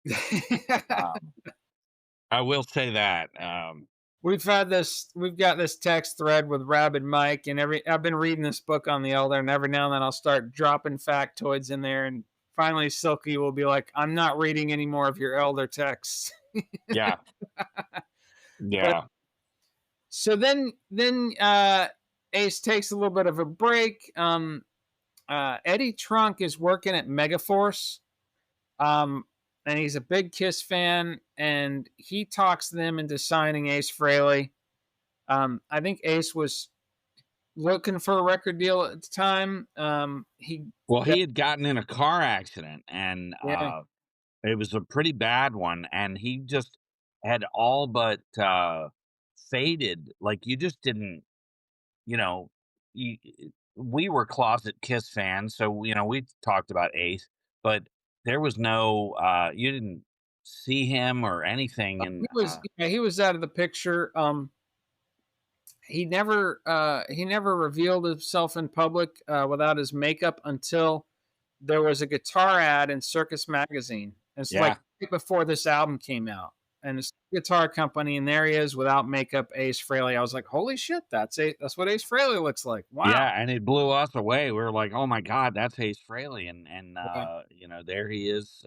Um, I will say that. we've got this text thread with Rabid Mike, and I've been reading this book on the Elder, and every now and then I'll start dropping factoids in there, and finally Silky will be like, "I'm not reading any more of your Elder texts." Yeah. But Yeah. so then Ace takes a little bit of a break. Eddie Trunk is working at Megaforce, um, and he's a big Kiss fan, and he talks them into signing Ace Frehley. I think Ace was looking for a record deal at the time. He Well, got, he had gotten in a car accident and yeah, it was a pretty bad one, and he just had all but faded. Like you just didn't, you know, you, we were closet Kiss fans, so we talked about Ace, but there was no you didn't see him or anything, and he was out of the picture. he never revealed himself in public without his makeup until there was a guitar ad in Circus Magazine. It's like Yeah. right before this album came out, and it's a guitar company, and there he is without makeup, Ace Frehley. I was like, "Holy shit, that's what Ace Frehley looks like!" Wow. Yeah, and it blew us away. We were like, "Oh my god, that's Ace Frehley," and Yeah. there he is,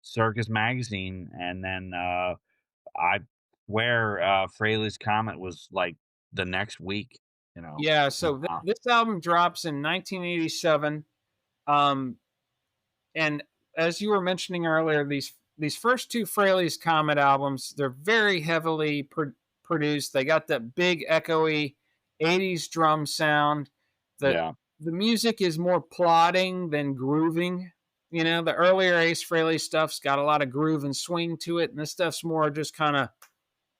Circus Magazine, and then I swear Frehley's Comet was like the next week. You know, Yeah, Uh, so this album drops in 1987. Um, and as you were mentioning earlier, these first two Fraley's Comet albums, they're very heavily produced. They got that big echoey 80s drum sound. The yeah, the music is more plodding than grooving. You know, the earlier Ace Frehley stuff's got a lot of groove and swing to it, and this stuff's more just kind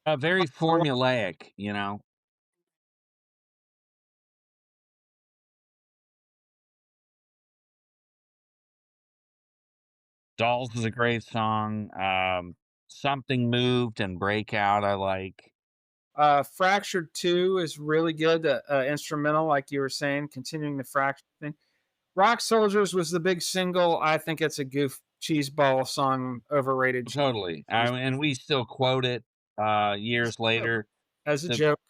of very formulaic. Dolls is a great song. Something Moved and Breakout, I like. Fractured 2 is really good, instrumental, like you were saying, continuing the Fractured thing. Rock Soldiers was the big single. I think it's a goof cheeseball song, overrated Totally. cheese And we still quote it years later. as a The joke.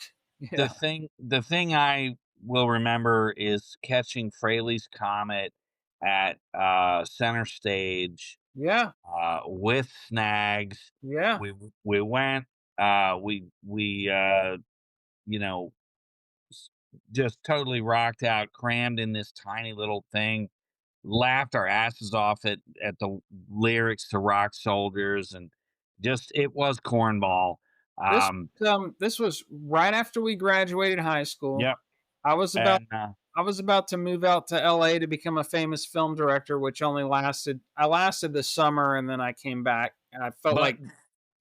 the Yeah. thing I will remember is catching Fraley's Comet at center stage Yeah. with Snags. Yeah. We went we you know s- just totally rocked out, crammed in this tiny little thing, laughed our asses off at the lyrics to Rock Soldiers, and just it was cornball. This Um, this was right after we graduated high school. yep, I was about and I was about to move out to LA to become a famous film director, which only lasted I lasted the summer and then I came back and I felt but like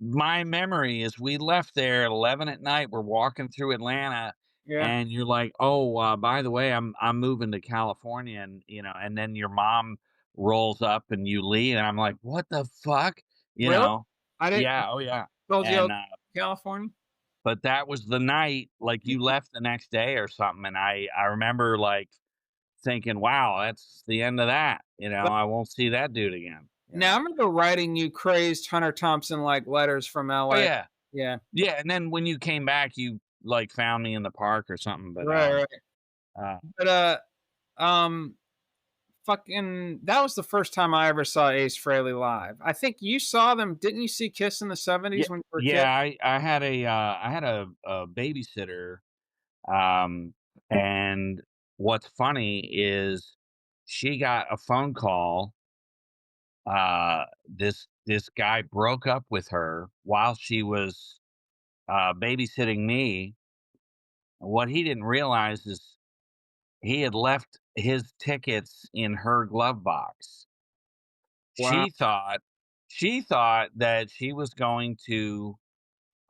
my memory is we left there at 11 at night. We're walking through Atlanta, yeah. and you're like, "Oh, by the way, I'm moving to California," and and then your mom rolls up and you leave, and I'm like, "What the fuck?" You Really? know? I didn't Yeah, oh yeah, told you I was and in California? but that was the night. Like you left the next day or something, and I remember like thinking, "Wow, that's the end of that." I won't see that dude again. Now I remember writing you crazed Hunter Thompson like letters from Oh LA. yeah, Yeah. yeah. And then when you came back, you like found me in the park or something. But Right, right. uh But um fucking that was the first time I ever saw Ace Frehley live. I think you saw them, didn't you see Kiss in the yeah, 70s when you were a kid? yeah. I had a babysitter. Um, and what's funny is she got a phone call. This guy broke up with her while she was babysitting me. What he didn't realize is he had left his tickets in her glove box. Wow. She thought that she was going to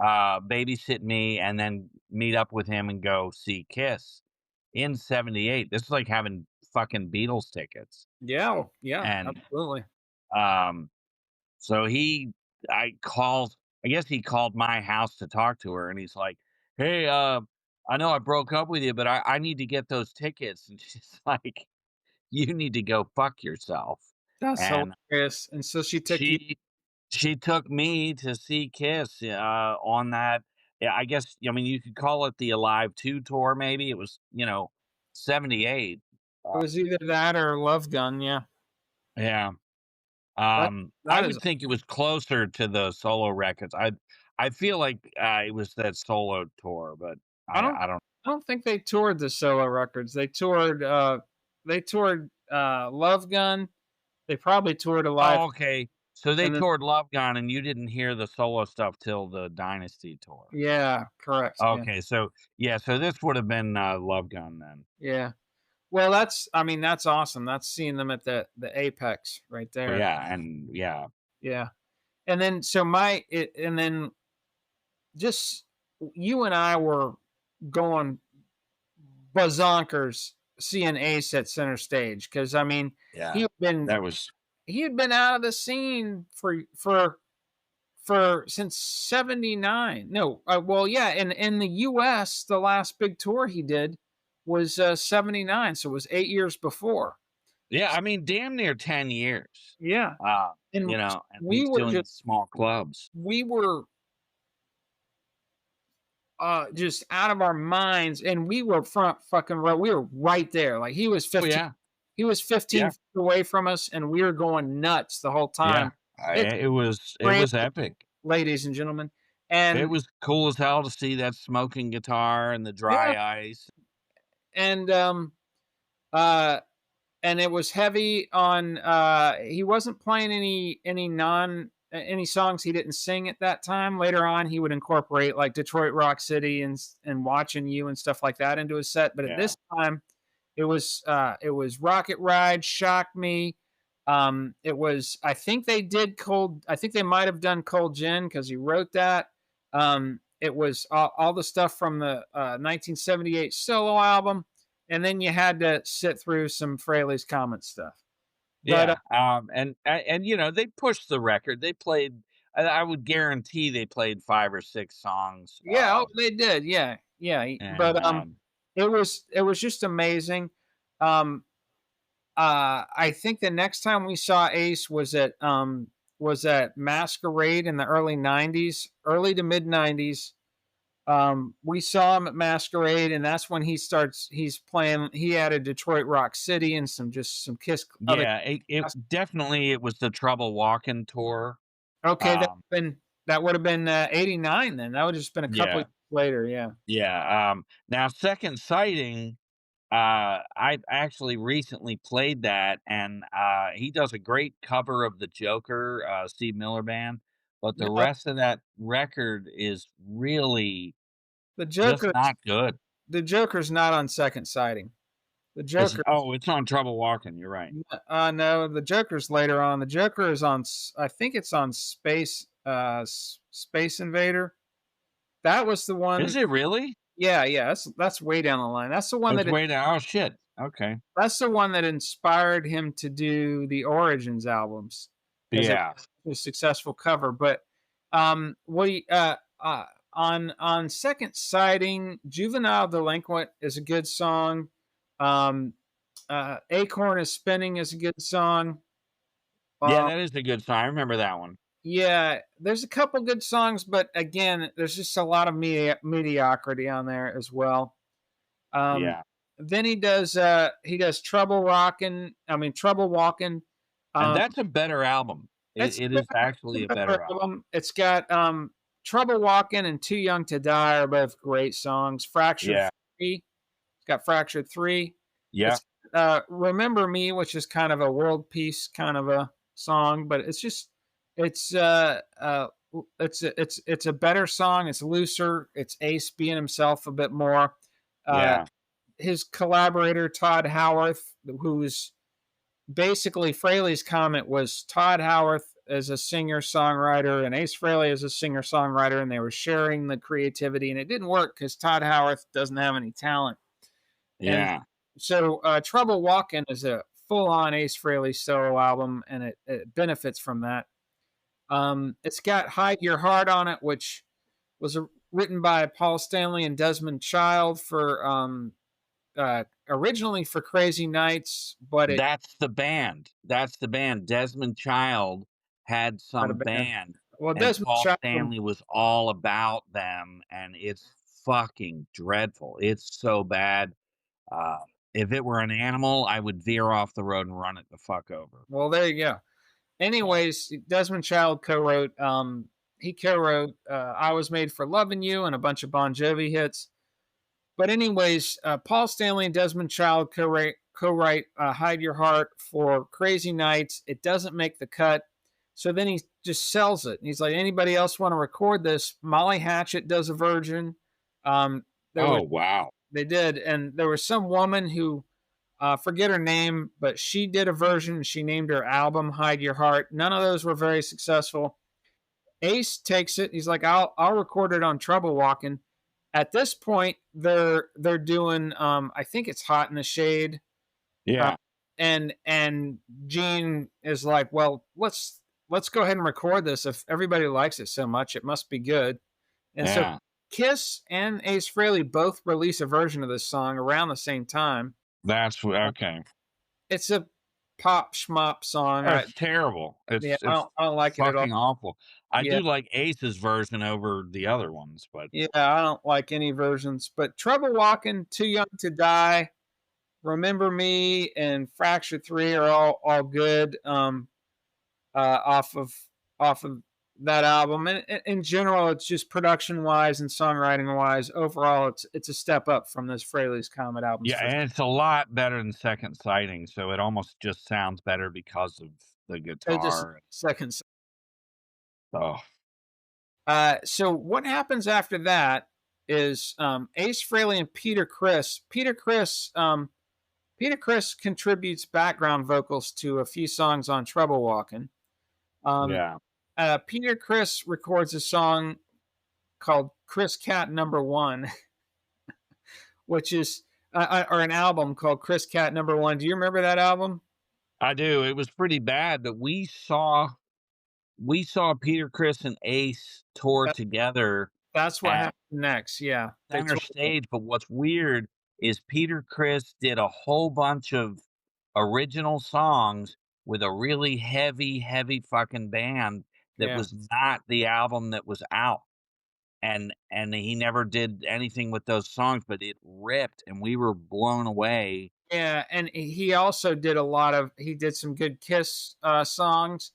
babysit me and then meet up with him and go see Kiss in '78. This is like having fucking Beatles tickets. Yeah, yeah, And absolutely. um so I guess he called my house to talk to her, and he's like, "Hey, I know I broke up with you, but I need to get those tickets." And she's like, "You need to go fuck yourself." That's And hilarious. And so she took you she she took me to see Kiss on that. Yeah, I guess I mean you could call it the Alive 2 tour. Maybe it was '78. it Uh, was either that or Love Gun, yeah. yeah. That I that is would think it was closer to the solo records. I feel like, it was that solo tour, but I don't I don't. I don't think they toured the solo records. They toured Love Gun. They probably toured Alive Oh, okay. So they and then toured Love Gun, and you didn't hear the solo stuff till the Dynasty tour. yeah, correct. Yeah. Okay, so yeah, so this would have been, Love Gun then. Yeah. Well, that's I mean, that's awesome. That's seeing them at the apex right Oh, there. yeah, and yeah. Yeah. And then and then just you and I were going bazonkers seeing Ace at center stage because I mean Yeah. he had been That was he had been out of the scene for for since '79. No, well, yeah, in the US, the last big tour he did was '79, so it was 8 years before. Yeah, I mean, damn near 10 years. Yeah, and And we he's were doing just these small clubs. we were just out of our minds, and we were front fucking row. We were right there. Like Oh, yeah. he was 15 Yeah. feet away from us, and we were going nuts the whole Yeah. time. It's It great, was epic. ladies and gentlemen. It And was cool as hell to see that smoking guitar and the yeah, dry ice. and uh and it was heavy on he wasn't playing any songs he didn't sing at that time. Later on he would incorporate like Detroit Rock City and Watching You and stuff like that into his set, but at Yeah. this time it was Rocket Ride, Shock Me. It was, I think they might have done Cold Gin because he wrote that. It was all the stuff from the 1978 solo album, and then you had to sit through some Frehley's Comet stuff. But Yeah, they pushed the record. They played I would guarantee they played 5 or 6 songs, yeah, oh, they did, yeah, yeah. and, But it was just amazing. Um, I think the next time we saw Ace was at Masquerade in the early '90s, early to mid '90s. We saw him at Masquerade, and that's when he's playing. He added Detroit Rock City and some Kiss other. yeah, it was the Trouble Walking tour. Okay, Um, that would have been '89 then. That would have just been a couple yeah, years later. Yeah. yeah, now Second Sighting, I actually recently played that, and, he does a great cover of The Joker, Steve Miller Band, but the No, rest of that record is really the just Joker not good. the Joker's not on Second Sighting. The Joker It's on Trouble Walking, you're right. No, the Joker's later on. The Joker is on I think it's on Space Invader. That was the Is one. it really? Yeah, yeah, that's way down the line. It's way down, oh, shit, okay. That's the one that inspired him to do the Origins albums as Yeah. a successful cover. But we on Second Sighting, Juvenile Delinquent is a good song. Um, Acorn is Spinning is a good song. Yeah, Uh, that is a good song, I remember that one. yeah, there's a couple good songs, but again, there's just a lot of mediocrity on there as well. Um, Yeah, then he does Trouble Walking. and Um, that's a better album. it's It is a actually a better better album. album. It's got Trouble Walking and Too Young to Die are both great songs. Fractured Yeah, 3, it's got Fractured 3. yeah, It's Remember Me, which is kind of a world peace kind of a song, but it's it's a better song. It's looser. It's Ace being himself a bit more. Uh, yeah, his collaborator Todd Howarth, who's basically Frehley's Comet was Todd Howarth as a singer songwriter and Ace Frehley as a singer songwriter, and they were sharing the creativity, and it didn't work because Todd Howarth doesn't have any talent. And yeah. so Trouble Walking is a full on Ace Frehley solo album, and it benefits from that. It's got Hide Your Heart on it, which was written by Paul Stanley and Desmond Child for originally for Crazy Nights, but it That's the band. Desmond Child had not a some band. band, Well, and Desmond Paul Child, Stanley was all about them, and it's fucking dreadful. It's so bad. Uh, if it were an animal, I would veer off the road and run it the fuck over. well, there you go. Yeah. Anyways, Desmond Child co-wrote. He co-wrote "I Was Made for Loving You" and a bunch of Bon Jovi hits. But anyways, Paul Stanley and Desmond Child co-write "Hide Your Heart" for Crazy Nights. It doesn't make the cut, so then he just sells it. He's like, anybody else want to record this? Molly Hatchet does a version. There was Oh, wow. They did, and there was some woman who forget her name, but she did a version. She named her album "Hide Your Heart." None of those were very successful. Ace takes it. He's like, I'll record it on Trouble Walking. At this point, they're doing I think it's Hot in the Shade. Uh, Yeah. and Gene is like, well, let's go ahead and record this. If everybody likes it so much, it must be good. And so Yeah, Kiss and Ace Frehley both release a version of this song around the same time. Uh, okay. it's a pop schmop song. It's terrible. Yeah, It's I don't like it at all. fucking awful. I Yeah, do like Ace's version over the other ones, but yeah, I don't like any versions. But Trouble Walking, Too Young to Die, Remember Me, and Fracture 3 are all good. Off of that album. And in general, it's just production wise and songwriting wise. Overall, it's a step up from those Fraley's Comet albums yeah, for and it's a lot better than Second Sighting, so it almost just sounds better because of the just guitar. seconds. Oh, So what happens after that is Ace Frehley and Peter Criss. Peter Criss contributes background vocals to a few songs on Trouble Walking. Um, yeah. Peter Criss records a song called Chris Cat Number One, which is or an album called Chris Cat Number One. Do you remember that album? I do. It was pretty bad, but we saw Peter, Chris, and Ace tour That, together that's what at happened next. Yeah, they center toured. stage, but what's weird is Peter Criss did a whole bunch of original songs with a really heavy, heavy fucking band that Yeah, was not the album that was out. And he never did anything with those songs, but it ripped and we were blown away. yeah, and he also did he did some good Kiss songs,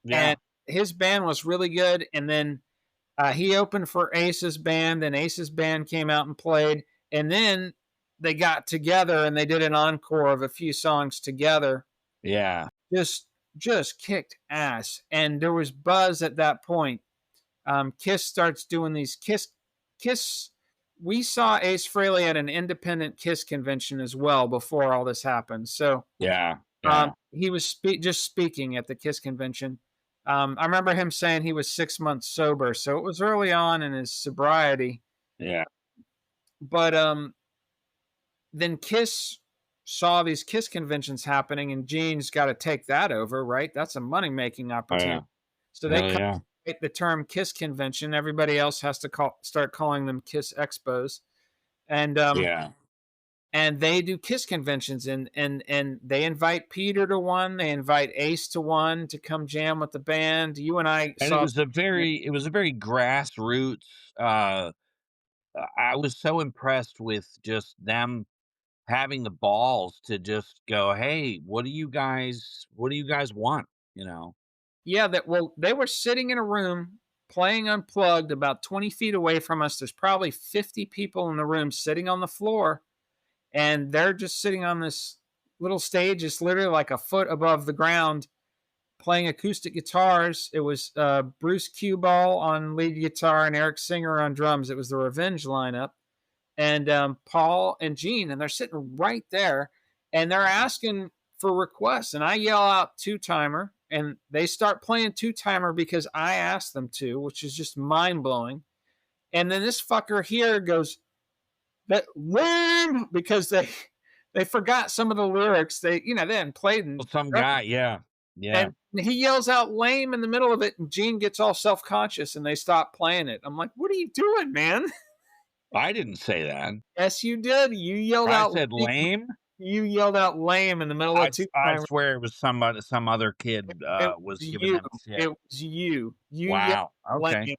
Yeah, and his band was really good. And then he opened for Ace's band, and Ace's band came out and played, and then they got together and they did an encore of a few songs together. yeah. Just just kicked ass, and there was buzz at that point. Kiss starts doing these Kiss. We saw Ace Frehley at an independent Kiss convention as well before all this happened. So Yeah, yeah, he was just speaking at the Kiss convention. I remember him saying he was 6 months sober, so it was early on in his sobriety. yeah, But then Kiss saw these Kiss conventions happening, and Gene's got to take that over, right? That's a money making oh, yeah. opportunity. So they Hell yeah. create the term Kiss convention. Everybody else has to start calling them Kiss expos, and Yeah. they do Kiss conventions, and they invite Peter to one, they invite Ace to one to come jam with the band. You and I And it saw. was a very grassroots, uh, I was so impressed with just them having the balls to just go, "Hey, what do you guys want?" You know? Yeah, they were sitting in a room playing unplugged about 20 feet away from us. There's probably 50 people in the room sitting on the floor, and they're just sitting on this little stage. It's literally like a foot above the ground, playing acoustic guitars. It was Bruce Cueball on lead guitar and Eric Singer on drums. It was the Revenge lineup, and Paul and Gene, and they're sitting right there, and they're asking for requests, and I yell out two timer, and they start playing two timer because I asked them to, which is just mind blowing. And then this fucker here goes that lame because they forgot some of the lyrics. They hadn't played in Well, some forever. guy, yeah. Yeah. And he yells out lame in the middle of it, and Gene gets all self conscious, and they stop playing it. I'm like, what are you doing, man? I didn't say that. Yes, you did. I said lame? You yelled out "lame" in the middle of two I timer. swear it was somebody some other kid, It was was giving you. them shit. It was you. You yelled Wow, okay. "lame."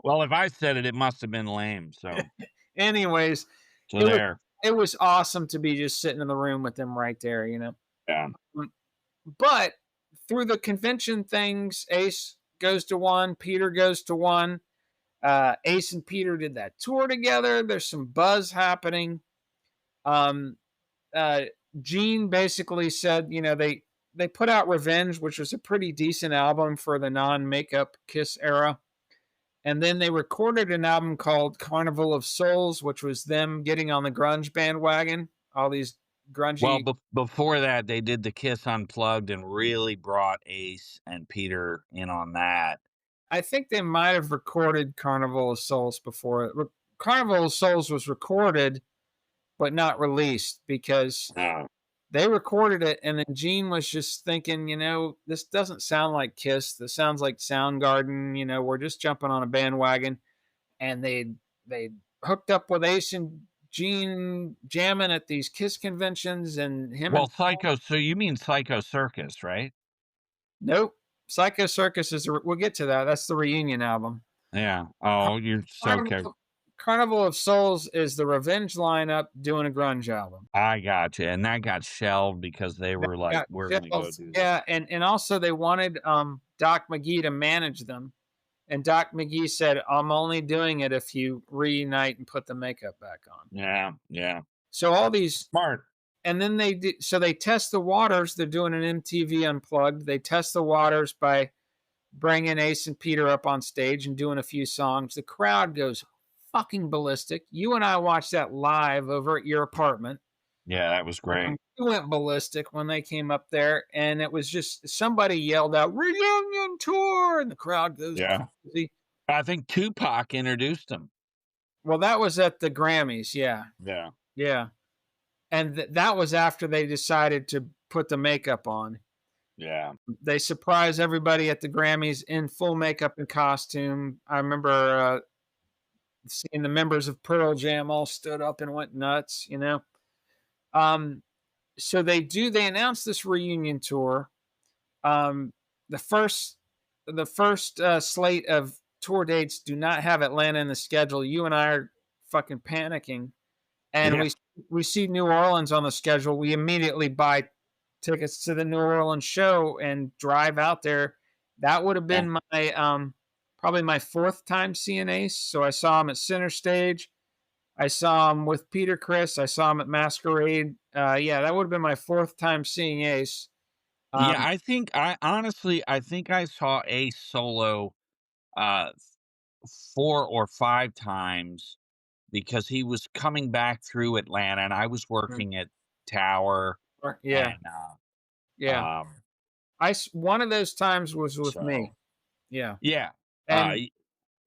Well, if I said it, it must have been lame, Anyways, so it was there. it was awesome to be just sitting in the room with them right there, you know. Yeah. Mm, But through the convention things, Ace goes to one, Peter goes to one. Ace and Peter did that tour together. There's some buzz happening. Um, uh, Gene basically said, they put out Revenge, which was a pretty decent album for the non-makeup Kiss era. And then they recorded an album called Carnival of Souls, which was them getting on the grunge bandwagon. All these Well, grungy. before that, they did the Kiss Unplugged and really brought Ace and Peter in on that. I think they might have recorded Carnival of Souls before. Carnival of Souls was recorded, but not released because Oh. they recorded it, and then Gene was just thinking, this doesn't sound like Kiss. This sounds like Soundgarden. We're just jumping on a bandwagon, and they hooked up with Ace and Gene jamming at these Kiss conventions, and him Well, and Psycho. So you mean Psycho Circus, right? nope, Psycho Circus we'll get to that. That's the reunion album. Yeah. Oh, you're so okay. Carnival, Carnival of Souls is the Revenge lineup doing a grunge album. I got you, and that got shelved because they They were like, got "We're gonna go shells. do this." Yeah, and also they wanted Doc McGee to manage them, and Doc McGee said, "I'm only doing it if you reunite and put the makeup back on." Yeah, yeah. So all these, Smart. and then they test the waters. They're doing an MTV Unplugged. They test the waters by bringing Ace and Peter up on stage and doing a few songs. The crowd goes fucking ballistic. You and I watched that live over at your apartment. Yeah, that was great. We went ballistic when they came up there, and it was just somebody yelled out "Reunion Tour," and the crowd goes Yeah. crazy. I think Tupac introduced him. Well, that was at the Grammys, yeah, Yeah. yeah, and that was after they decided to put the makeup on. Yeah. They surprised everybody at the Grammys in full makeup and costume. I remember seeing the members of Pearl Jam all stood up and went nuts. Um, so they announced this reunion tour. Um, the first slate of tour dates do not have Atlanta in the schedule. You and I are fucking panicking, and Yeah. we see New Orleans on the schedule. We immediately buy tickets to the New Orleans show and drive out there. That would have Yeah. been my probably my fourth time seeing Ace. So I saw him at Center Stage. I saw him with Peter Criss. I saw him at Masquerade. Yeah, that would have been my fourth time seeing Ace. Yeah, Um, I think I saw Ace solo, 4 or 5 times because he was coming back through Atlanta, and I was working at Tower, yeah, and, yeah. One of those times was with me. so Yeah, yeah, and y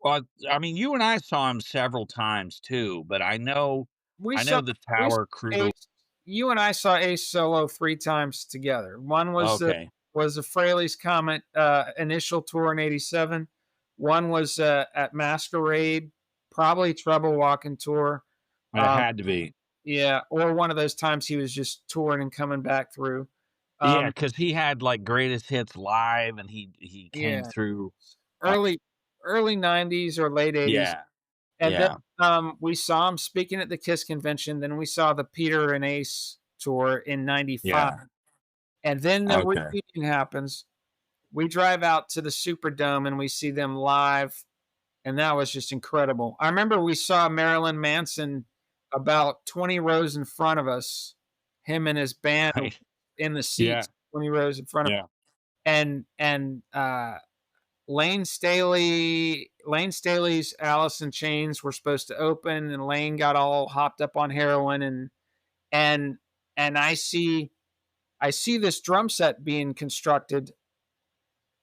well, I mean, you and I saw him several times too, but we I saw know the we saw Tower crew. Ace. You and I saw Ace solo 3 times together. One Okay. was the Fraley's Comet initial tour in '87. One was at Masquerade, probably Trouble Walking tour. It Um, had to be. yeah, or one of those times he was just touring and coming back through. Yeah, Um, because he had, like, greatest hits live, and he came yeah, through, uh early early '90s or late '80s. yeah, And then yeah, we saw him speaking at the Kiss convention. Then we saw the Peter and Ace tour in '95. yeah, And then the okay. reunion happens. We drive out to the Superdome and we see them live. And that was just incredible. I remember we saw Marilyn Manson about 20 rows in front of us, him and his band Right. in the Yeah, seats, 20 rows in front of, yeah. and Lane Staley's Alice in Chains were supposed to open, and Lane got all hopped up on heroin, and and I see this drum set being constructed,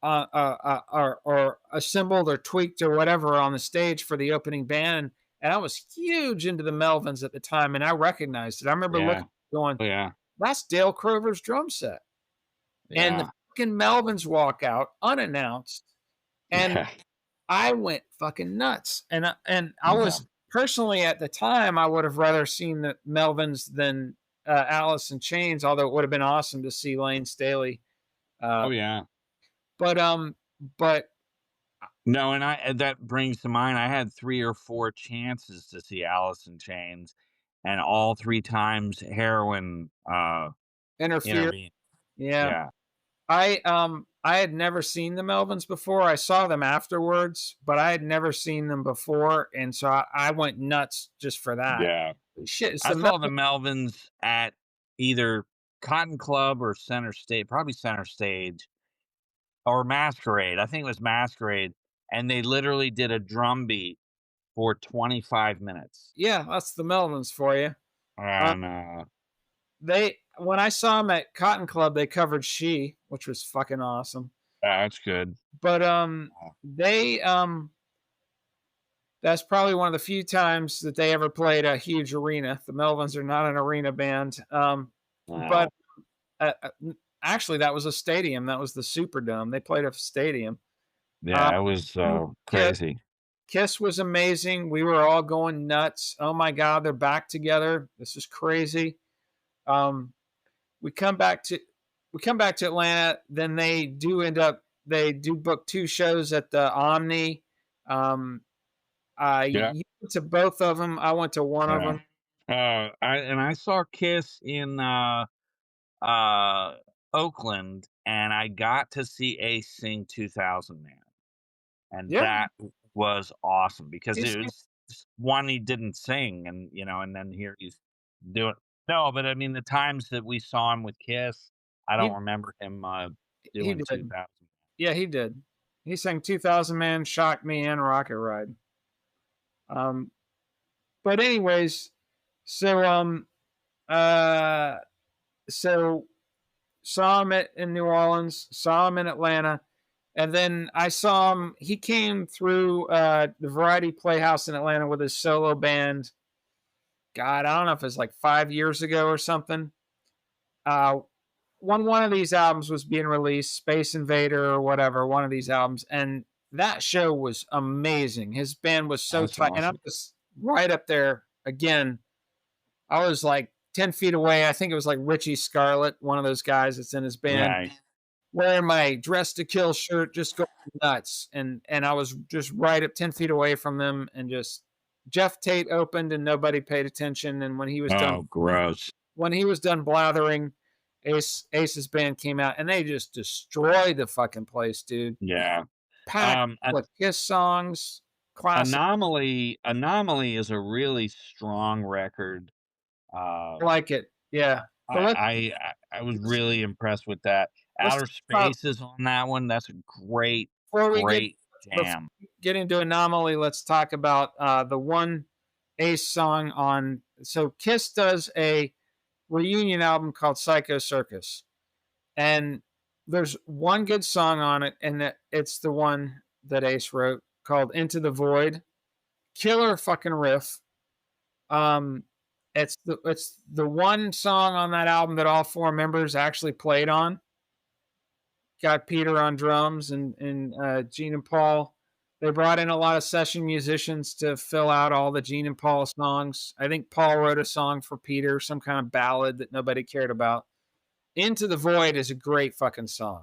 or assembled or tweaked or whatever on the stage for the opening band, and I was huge into the Melvins at the time, and I recognized it. I remember Yeah. looking, going, Oh, yeah. "That's Dale Crover's drum set," and the Yeah. fucking Melvins walk out unannounced, and Yeah. I went fucking nuts, and I Yeah. was personally at the time I would have rather seen the Melvins than Alice in Chains, although it would have been awesome to see Lane Staley. Oh, Uh, yeah. but but No, and that brings to mind, I had 3 or 4 chances to see Alice in Chains, and all 3 times heroin, interfere. intervened. Yeah, Yeah. I had never seen the Melvins before. I saw them afterwards, but I had never seen them before, and so I went nuts just for that. Yeah. Shit, it's I the saw the Melvins. Melvins at either Cotton Club or Center Stage, probably Center Stage, or Masquerade. I think it was Masquerade, and they literally did a drum beat for 25 minutes. Yeah, that's the Melvins for you. Uh, And, they when I saw them at Cotton Club, they covered "She," which was fucking awesome. that's good. But Oh, they that's probably one of the few times that they ever played a huge arena. The Melvins are not an arena band. But wow. Actually, that was a stadium. That was the Superdome. They played a stadium. Uh, Yeah, it was Kiss, crazy. Kiss was amazing. We were all going nuts. Oh my God, they're back together. This is crazy. Um, we come back to we come back to Atlanta. Then they do book two shows at the Omni. Um, Yeah, you went to both of them. I went to one of yeah. them. I saw Kiss in uh, Oakland, and I got to see Ace sing 2000 Man, and Yeah, that was awesome because he's it was one he didn't sing, and and then here he's doing. No, but I mean the times that we saw him with Kiss, I don't he remember him he doing did. 2000. Yeah, he did. He sang 2000 Man, Shock Me, and Rocket Ride. Um, but anyways, so uh so saw him in New Orleans, saw him in Atlanta, and then I saw him. He came through the Variety Playhouse in Atlanta with his solo band. God, I don't know if it's like 5 years ago or something. Uh, one of these albums was being released, Space Invader or whatever, one of these albums, and that show was amazing. His band was so That's tight, and I awesome. was right up there again. I was like 10 feet away. I think it was like Richie Scarlett, one of those guys that's in his band, Right. wearing my Dress to Kill shirt, just going nuts. And I was just right up 10 feet away from them, and just Jeff Tate opened, and nobody paid attention. And Oh, gross. when he was done blathering, Ace's band came out, and they just destroyed the fucking place, dude. Yeah. Packed An with Kiss songs, classic. Anomaly is a really strong record. I Uh, like it. Yeah. But I was really impressed with that. let's Outer talk about Space is on that one. That's a great, before we get great before jam. we get into Anomaly. Let's talk about the one Ace song on. So Kiss does a reunion album called Psycho Circus, and there's one good song on it, and it's the one that Ace wrote called "Into the Void." Killer fucking riff. Um, it's the one song on that album that all four members actually played on. Got Peter on drums, and Gene and Paul. They brought in a lot of session musicians to fill out all the Gene and Paul songs. I think Paul wrote a song for Peter, some kind of ballad that nobody cared about. Into the Void is a great fucking song.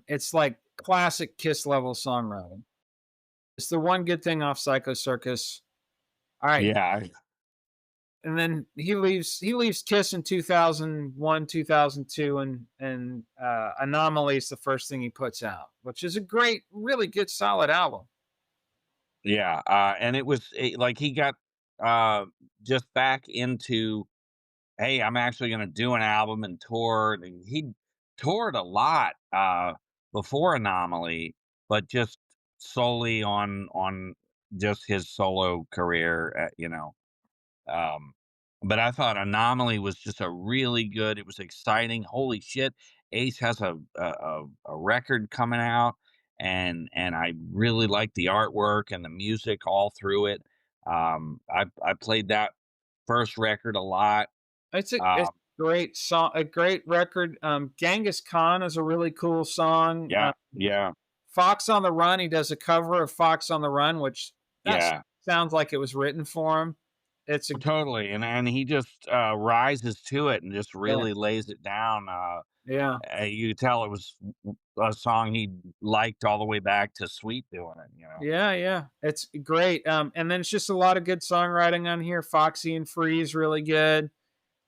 It's like classic Kiss level songwriting. It's the one good thing off Psycho Circus. All right, Yeah, and then he leaves Kiss in 2001, 2002, and Anomaly is the first thing he puts out, which is a great, really good, solid album. yeah. And like he got uh, just back into, hey, I'm actually going to do an album and tour. And he toured a lot before Anomaly, but just solely on just his solo career. Um, but I thought Anomaly was just a really good. It was exciting. Holy shit! Ace has a record coming out, and I really like the artwork and the music all through it. I played that first record a lot. It's Um, a great song, a great record. Genghis Khan is a really cool song. yeah, yeah, Fox on the Run, he does a cover of Fox on the Run, which that yeah. sounds like it was written for him. It's a Totally, and he just rises to it and just Yeah, really lays it down. yeah. You could tell it was a song he liked all the way back to Sweet doing it. Yeah, yeah. It's great. And then it's just a lot of good songwriting on here. Foxy and Free is really good.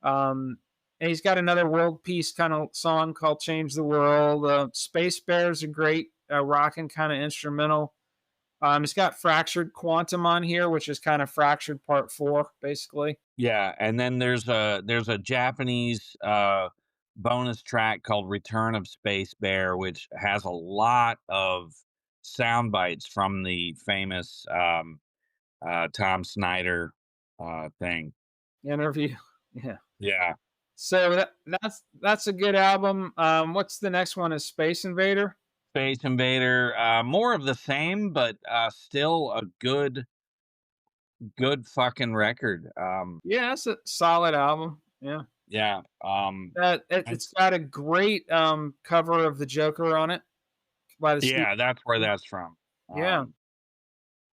And he's got another world peace kind of song called Change the World. Space Bear is a great rocking kind of instrumental. He's got Fractured Quantum on here, which is kind of Fractured Part 4, basically. Yeah, and then there's a Japanese bonus track called "Return of Space Bear," which has a lot of sound bites from the famous Tom Snyder thing. Interview. Yeah. Yeah, So that's a good album. What's the next one? Is Space Invader? Space Invader, more of the same, but still a good fucking record. Yeah, that's a solid album. Yeah. yeah. And It's got a great cover of the Joker on it by the Steve. yeah, that's where that's from. Yeah,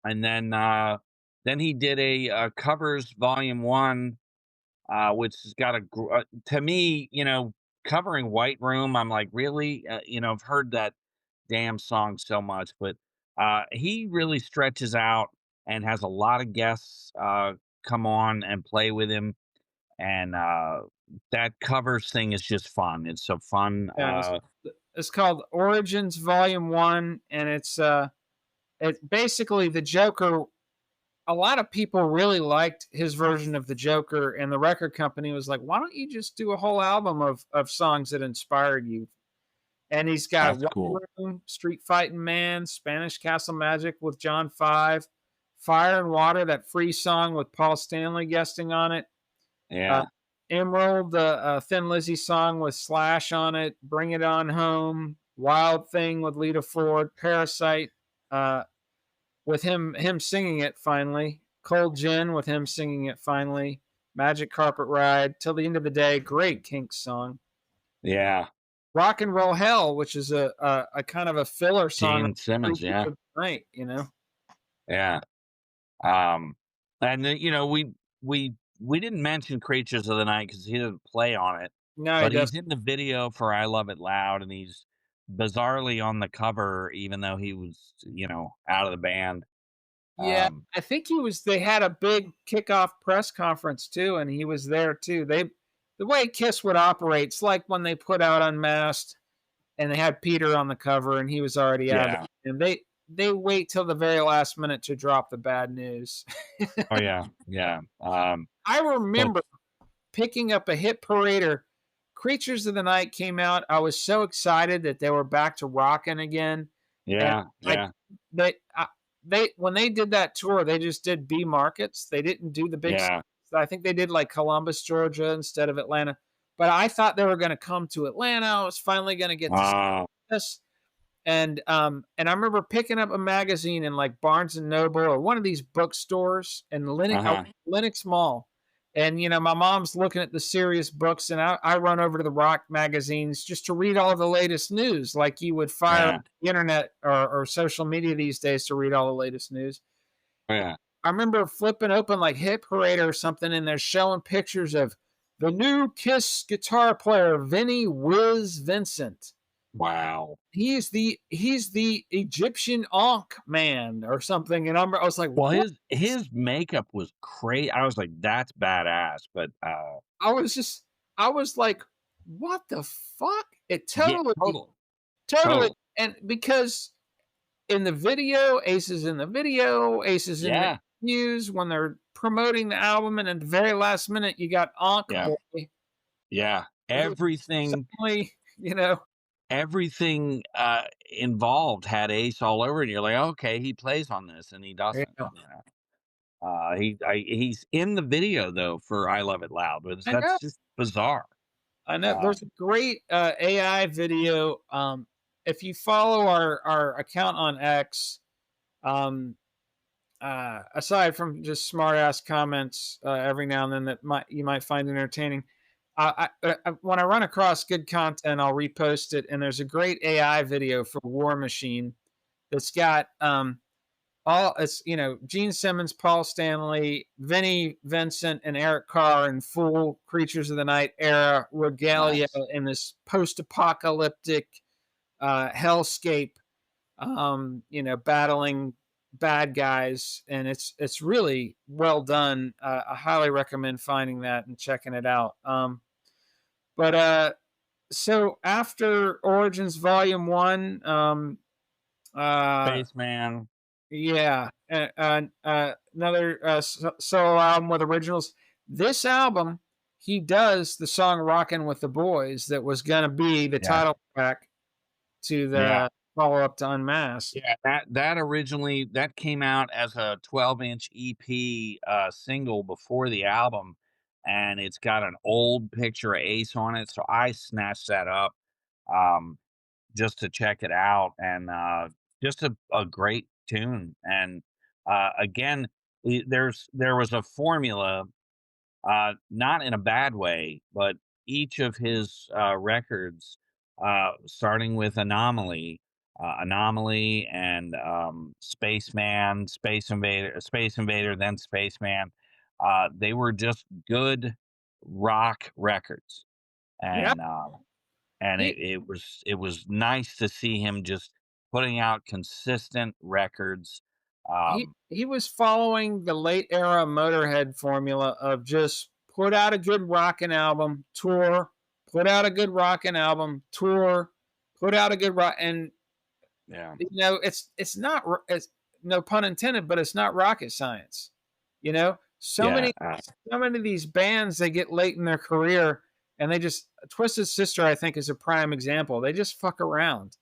And then he did a covers volume one, which has got to me, covering White Room. I'm like, really, I've heard that damn song so much, but he really stretches out and has a lot of guests come on and play with him, and that covers thing is just fun. It's so fun. yeah. It's called Origins Volume One, and it's basically the Joker. A lot of people really liked his version of the Joker, and the record company was like, "Why don't you just do a whole album of songs that inspired you?" And he's got That's White cool. Room, Street Fighting Man, Spanish Castle Magic with John Five, Fire and Water, that free song with Paul Stanley guesting on it, uh, Yeah, Emerald, the Thin Lizzy song with Slash on it, Bring It On Home, Wild Thing with Lita Ford, Parasite, uh, with him singing it finally, Cold Gin with him singing it finally, Magic Carpet Ride, Till the End of the Day, great Kinks song. yeah. Rock and Roll Hell, which is a kind of a filler song, Gene Simmons. Creatures Yeah, of the Night, you know? yeah. Um, and then, we didn't mention Creatures of the Night because he didn't play on it, No, he but he's doesn't. in the video for I Love It Loud, and he's bizarrely on the cover, even though he was, out of the band. Yeah, Um, I think he was they had a big kickoff press conference too, and he was there too. The way Kiss would operate, it's like when they put out Unmasked and they had Peter on the cover and he was already out of yeah. it. And they wait till the very last minute to drop the bad news. Oh yeah, yeah. I But remember picking up a hit parader. Creatures of the Night came out. I was so excited that they were back to rocking again. And yeah, like yeah, they they when they did that tour, they just did B markets. They didn't do the big cities. yeah. I think they did like Columbus, Georgia instead of Atlanta. But I thought they were going to come to Atlanta. I was finally going to get to see Uh, this. And I remember picking up a magazine in like Barnes and Noble or one of these bookstores in uh-huh. Lenox Mall. And my mom's looking at the serious books, and I run over to the rock magazines just to read all the latest news, like you would fire up Yeah, the internet or social media these days to read all the latest news. oh, yeah. I remember flipping open like Hit Parade or something, and they're showing pictures of the new Kiss guitar player, Vinny Wiz Vincent. Wow. He's the Egyptian Ankh man or something, and I was like, Well, what? his makeup was crazy. I was like, "That's badass," but, I was just, I was like, what the fuck? It yeah, totally, total, totally, total. and because in the video, Ace is in the video, Ace is in the Yeah, news when they're promoting the album, and at the very last minute, you got Ankh yeah, Boy yeah. who suddenly, Everything, involved had Ace all over it. You're like, "Okay, he plays on this," and he doesn't, yeah, he's in the video, though, for I Love It Loud, but I know. that's just bizarre. I know there's a Um, great AI video. If you follow our account on X, um, aside from just smart ass comments every now and then that you might find entertaining, when I run across good content, I'll repost it. And there's a great AI video for War Machine that's got all it's Gene Simmons, Paul Stanley, Vinnie Vincent, and Eric Carr in full Creatures of the Night era regalia nice. in this post-apocalyptic hellscape, battling bad guys, and it's really well done. I highly recommend finding that and checking it out. But so after Origins Volume One, uh, Spaceman. yeah, another solo album with originals. This album, he does the song "Rockin' with the Boys" that was gonna be the Yeah, title track to yeah. the follow up to Unmasked. Yeah, that originally that came out as a 12-inch EP, single before the album, and it's got an old picture of Ace on it, so I snatched that up, um, just to check it out, and, just a great tune, and, again, there was a formula, not in a bad way, but each of his records, starting with Anomaly, and Spaceman, Space Invader, then Spaceman. They were just good rock records, Yeah. and He it was nice to see him just putting out consistent records. Um, he was following the late era Motorhead formula of just put out a good rockin' album, tour, put out a good rockin' album, tour, put out a good rock, and yeah, it's not it's no pun intended, but it's not rocket science. So yeah, many of these bands they get late in their career and they just Twisted Sister I think is a prime example. They just fuck around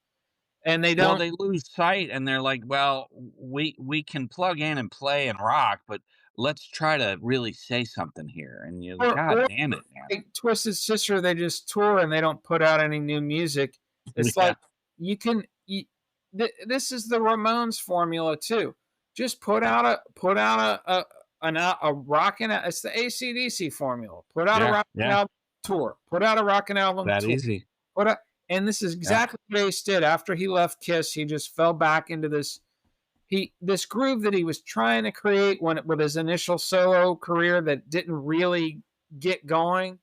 and they well, don't they lose sight and they're like, "Well, we can plug in and play and rock, but let's try to really say something here." And you're like, "God or damn it, man." like Twisted Sister, they just tour and they don't put out any new music. It's Yeah, like you can. This is the Ramones formula too. Just put out a rockin' it's the AC/DC formula. Put out a yeah, rockin' yeah, album, tour. Put out a rockin' album, that tour. easy. Put out, and this is Yeah, exactly what Ace did. After he left Kiss, he just fell back into this groove that he was trying to create with his initial solo career that didn't really get going.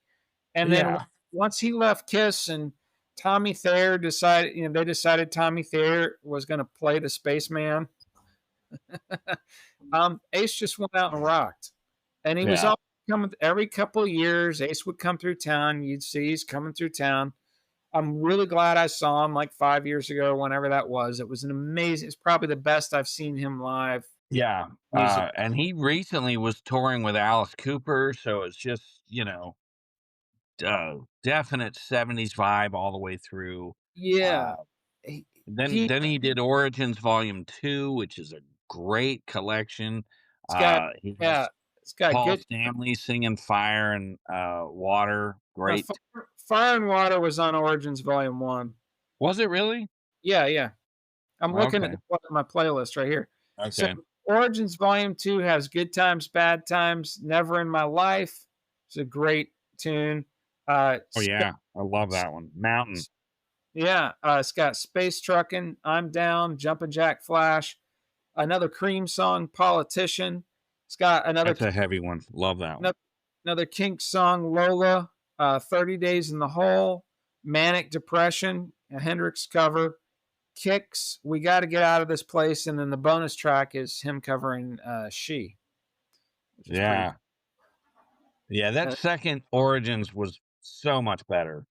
And then yeah, once he left Kiss and Tommy Thayer decided, they decided Tommy Thayer was going to play the Spaceman. Ace just went out and rocked, and he was yeah. all coming every couple of years. Ace would come through town. You'd see he's coming through town. I'm really glad I saw him like 5 years ago, whenever that was. It was an amazing. It's probably the best I've seen him live Yeah, music. and he recently was touring with Alice Cooper, so it's just, definite '70s vibe all the way through. Yeah, Uh, he, then he then he did Origins Volume 2, which is a great collection. has got He yeah, has it's got Paul good. Stanley singing Fire and Water. Great. Fire and Water was on Origins Volume One. Was it really? Yeah, yeah. I'm looking at Okay. my playlist right here. So Okay. Origins Volume 2 has Good Times, Bad Times, Never in My Life. It's a great tune. Oh, It's got yeah. I love that one. Mountain. yeah, it's got Space Truckin', I'm Down, Jumpin' Jack Flash, another Cream song, Politician. It's got That's a heavy one. Love that one. ano another Kinks song, Lola, 30 Days in the Hole, Manic Depression, a Hendrix cover, Kicks, We Gotta Get Out of This Place, and then the bonus track is him covering She, which is pretty Yeah. Yeah, that uh, second Origins was so much better.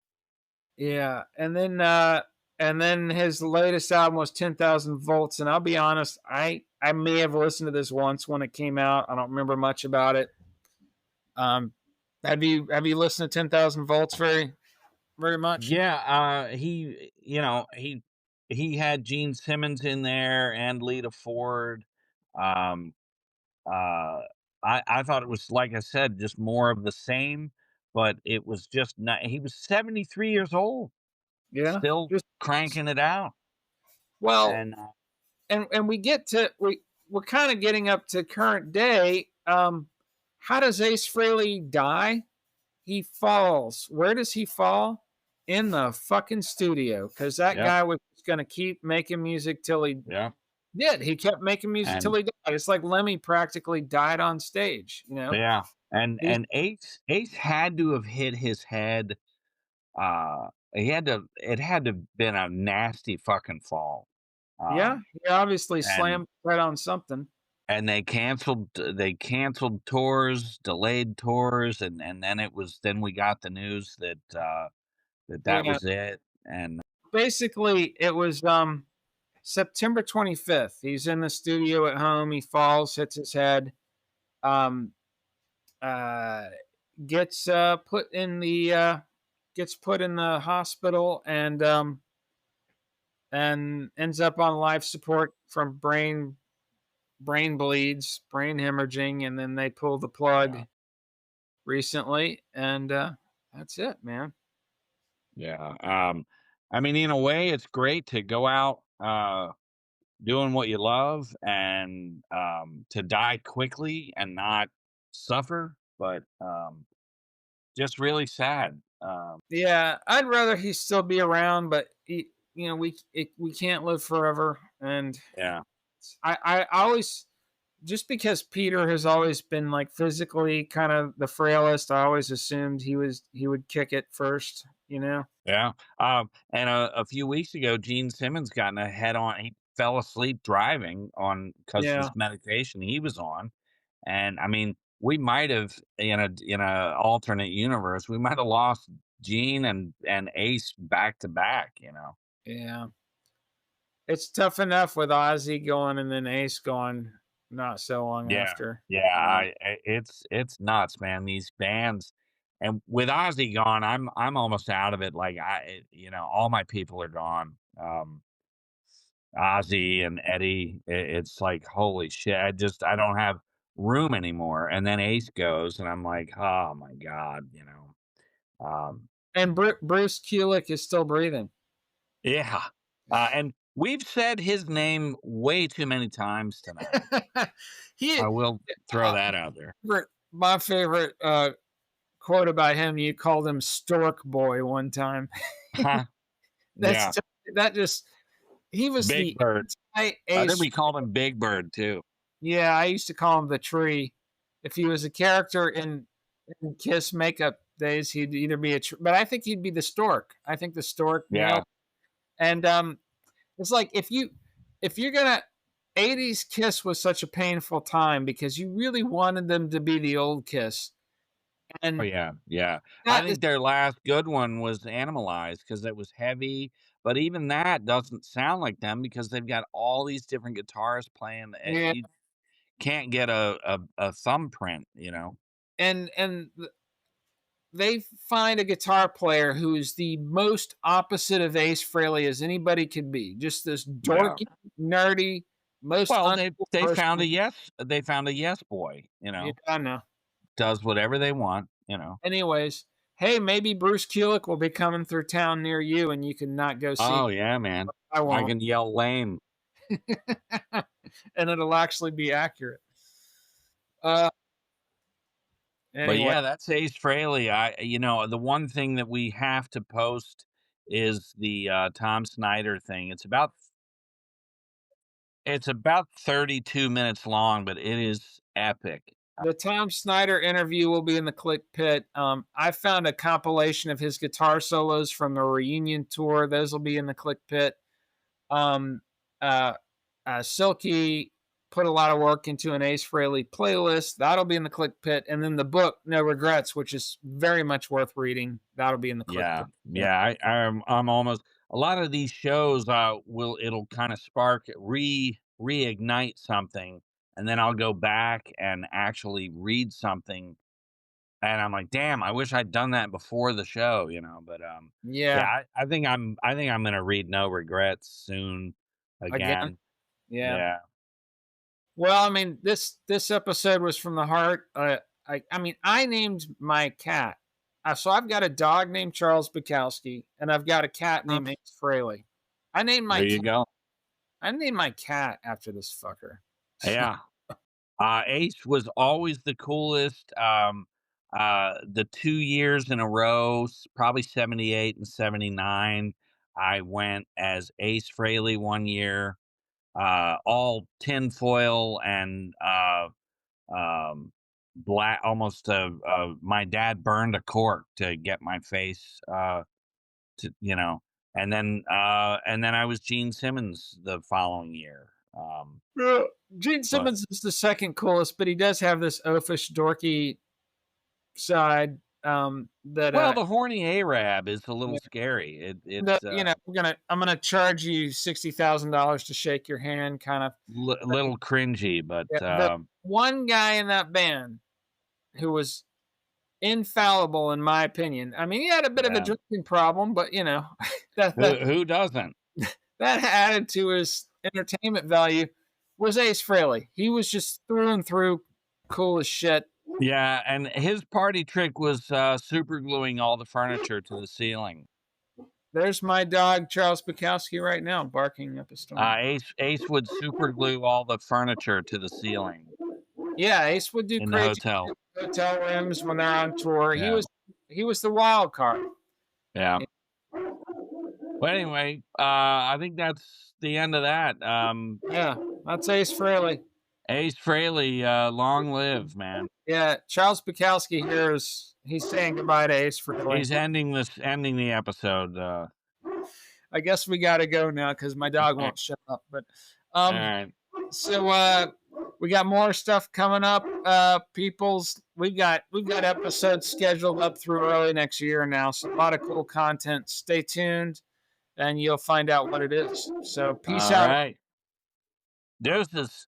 yeah, and then his latest album was 10,000 Volts, and I'll be honest, I may have listened to this once when it came out. I don't remember much about it. Um, have you listened to 10,000 Volts very much? Yeah, he had Gene Simmons in there and Lita Ford. Um, uh, I thought it was, like I said, just more of the same, but it was just not. He was 73 years old, Yeah, still just cranking it out, well, and and we're kind of getting up to current day. How does Ace Frehley die? He falls. Where does he fall? In the fucking studio, because that yep, guy was going to keep making music till he yeah, did. He kept making music till and he died. It's like Lemmy practically died on stage. yeah, and He's Ace had to have hit his head. He had to. It had to have been a nasty fucking fall. yeah. Um, He obviously and slammed right on something. And they canceled tours, delayed tours, and then we got the news that, that Yeah. was it, and Basically, it was September 25th. He's in the studio at home. He falls, hits his head. Um, uh, gets put in the hospital and ends up on life support from brain bleeds, brain hemorrhaging, and then they pull the plug yeah, recently, and that's it, man. yeah, I mean, in a way, it's great to go out, doing what you love and, to die quickly and not suffer, but just really sad. Yeah, I'd rather he still be around, but we can't live forever, and Yeah, I always just because Peter has always been like physically kind of the frailest, I always assumed he would kick it first, you know? yeah. And a few weeks ago, Gene Simmons got in a head on. He fell asleep driving on because Yeah. this medication he was on, and I mean, we might have in a alternate universe, we might have lost Gene and Ace back to back. Yeah. It's tough enough with Ozzy going and then Ace gone not so long Yeah, after. yeah. It's nuts, man. These bands, and with Ozzy gone, I'm almost out of it. Like all my people are gone. Ozzy and Eddie. It's like holy shit. I don't have room anymore. And then Ace goes, and I'm like, oh my god. Um, And Bruce Kulick is still breathing. yeah. And we've said his name way too many times tonight. he I will throw uh, that out there. my favorite quote about him, you called him Stork Boy one time. That's Yeah. just, that just he was Big the Bird. anti I think Ace. we called him Big Bird too. Yeah, I used to call him the tree. If he was a character in Kiss makeup days, he'd either be a but I think he'd be the stork. I think the stork Yeah. nailed. And it's like if you're gonna 80s Kiss was such a painful time because you really wanted them to be the old Kiss. Oh And yeah. Yeah. I that is think their last good one was Animalized because it was heavy, but even that doesn't sound like them because they've got all these different guitars playing. yeah, You can't get a thumbprint. and they find a guitar player who's the most opposite of Ace Frehley as anybody could be. Just this Yeah. dorky, nerdy, most Well, uncool they found person. a yes boy. Yeah, I know. Does whatever they want. Anyways, hey, maybe Bruce Kulick will be coming through town near you, and you can not go see. Oh yeah, man. I I won't, can yell lame. and it'll actually be accurate. Uh, But anyway, yeah, that's Ace Frehley. The one thing that we have to post is the Tom Snyder thing. It's about 32 minutes long, but it is epic. the Tom Snyder interview will be in the Click Pit. I found a compilation of his guitar solos from a reunion tour. Those will be in the Click Pit. Um, uh, Silky put a lot of work into an Ace Frehley playlist. That'll be in the Click Pit. And then the book, No Regrets, which is very much worth reading. That'll be in the Click Yeah, Pit. Yeah. yeah. I'm almost a lot of these shows. It'll kind of spark reignite something, and then I'll go back and actually read something, and I'm like, damn, I wish I'd done that before the show. But yeah, Yeah. I think I'm gonna read No Regrets soon Again. again. Yeah. Yeah. Well, I mean, this episode was from the heart. I mean, I named my cat. So I've got a dog named Charles Bukowski, and I've got a cat Huh. named Ace Frehley. I named my There you cat. go. I named my cat after this fucker. Yeah. Ace was always the coolest. The 2 years in a row, probably 78 and 79, I went as Ace Frehley one year, all tinfoil and black, almost. My dad burned a cork to get my face, to, and then I was Gene Simmons the following year. Uh, Gene But Simmons is the second coolest, but he does have this oafish, dorky side. That Well, the horny Arab is a little yeah, scary. I'm gonna charge you $60,000 to shake your hand, kind of. Little cringy, but Yeah, the one guy in that band who was infallible, in my opinion. I mean, he had a bit of a yeah. drinking problem, but that Who that who doesn't? that added to his entertainment value was Ace Frehley. He was just through and through cool as shit. Yeah, and his party trick was super gluing all the furniture to the ceiling. There's my dog Charles Bukowski right now barking up a storm. Ace would super glue all the furniture to the ceiling Yeah, Ace would do in the crazy hotel. hotel rooms when they're on tour. Yeah. He was the wild card. Yeah. But anyway, I think that's the end of that. Yeah, that's Ace Frehley. Ace Frehley, long live, man. Yeah, Charles Bukowski here is he's saying goodbye to Ace Frehley. He's ending the episode. I guess we got to go now because my dog All won't shut up. But right. so we got more stuff coming up. Peoples, we've got episodes scheduled up through early next year now. So a lot of cool content. Stay tuned, and you'll find out what it is. So peace All out. right. Deuces.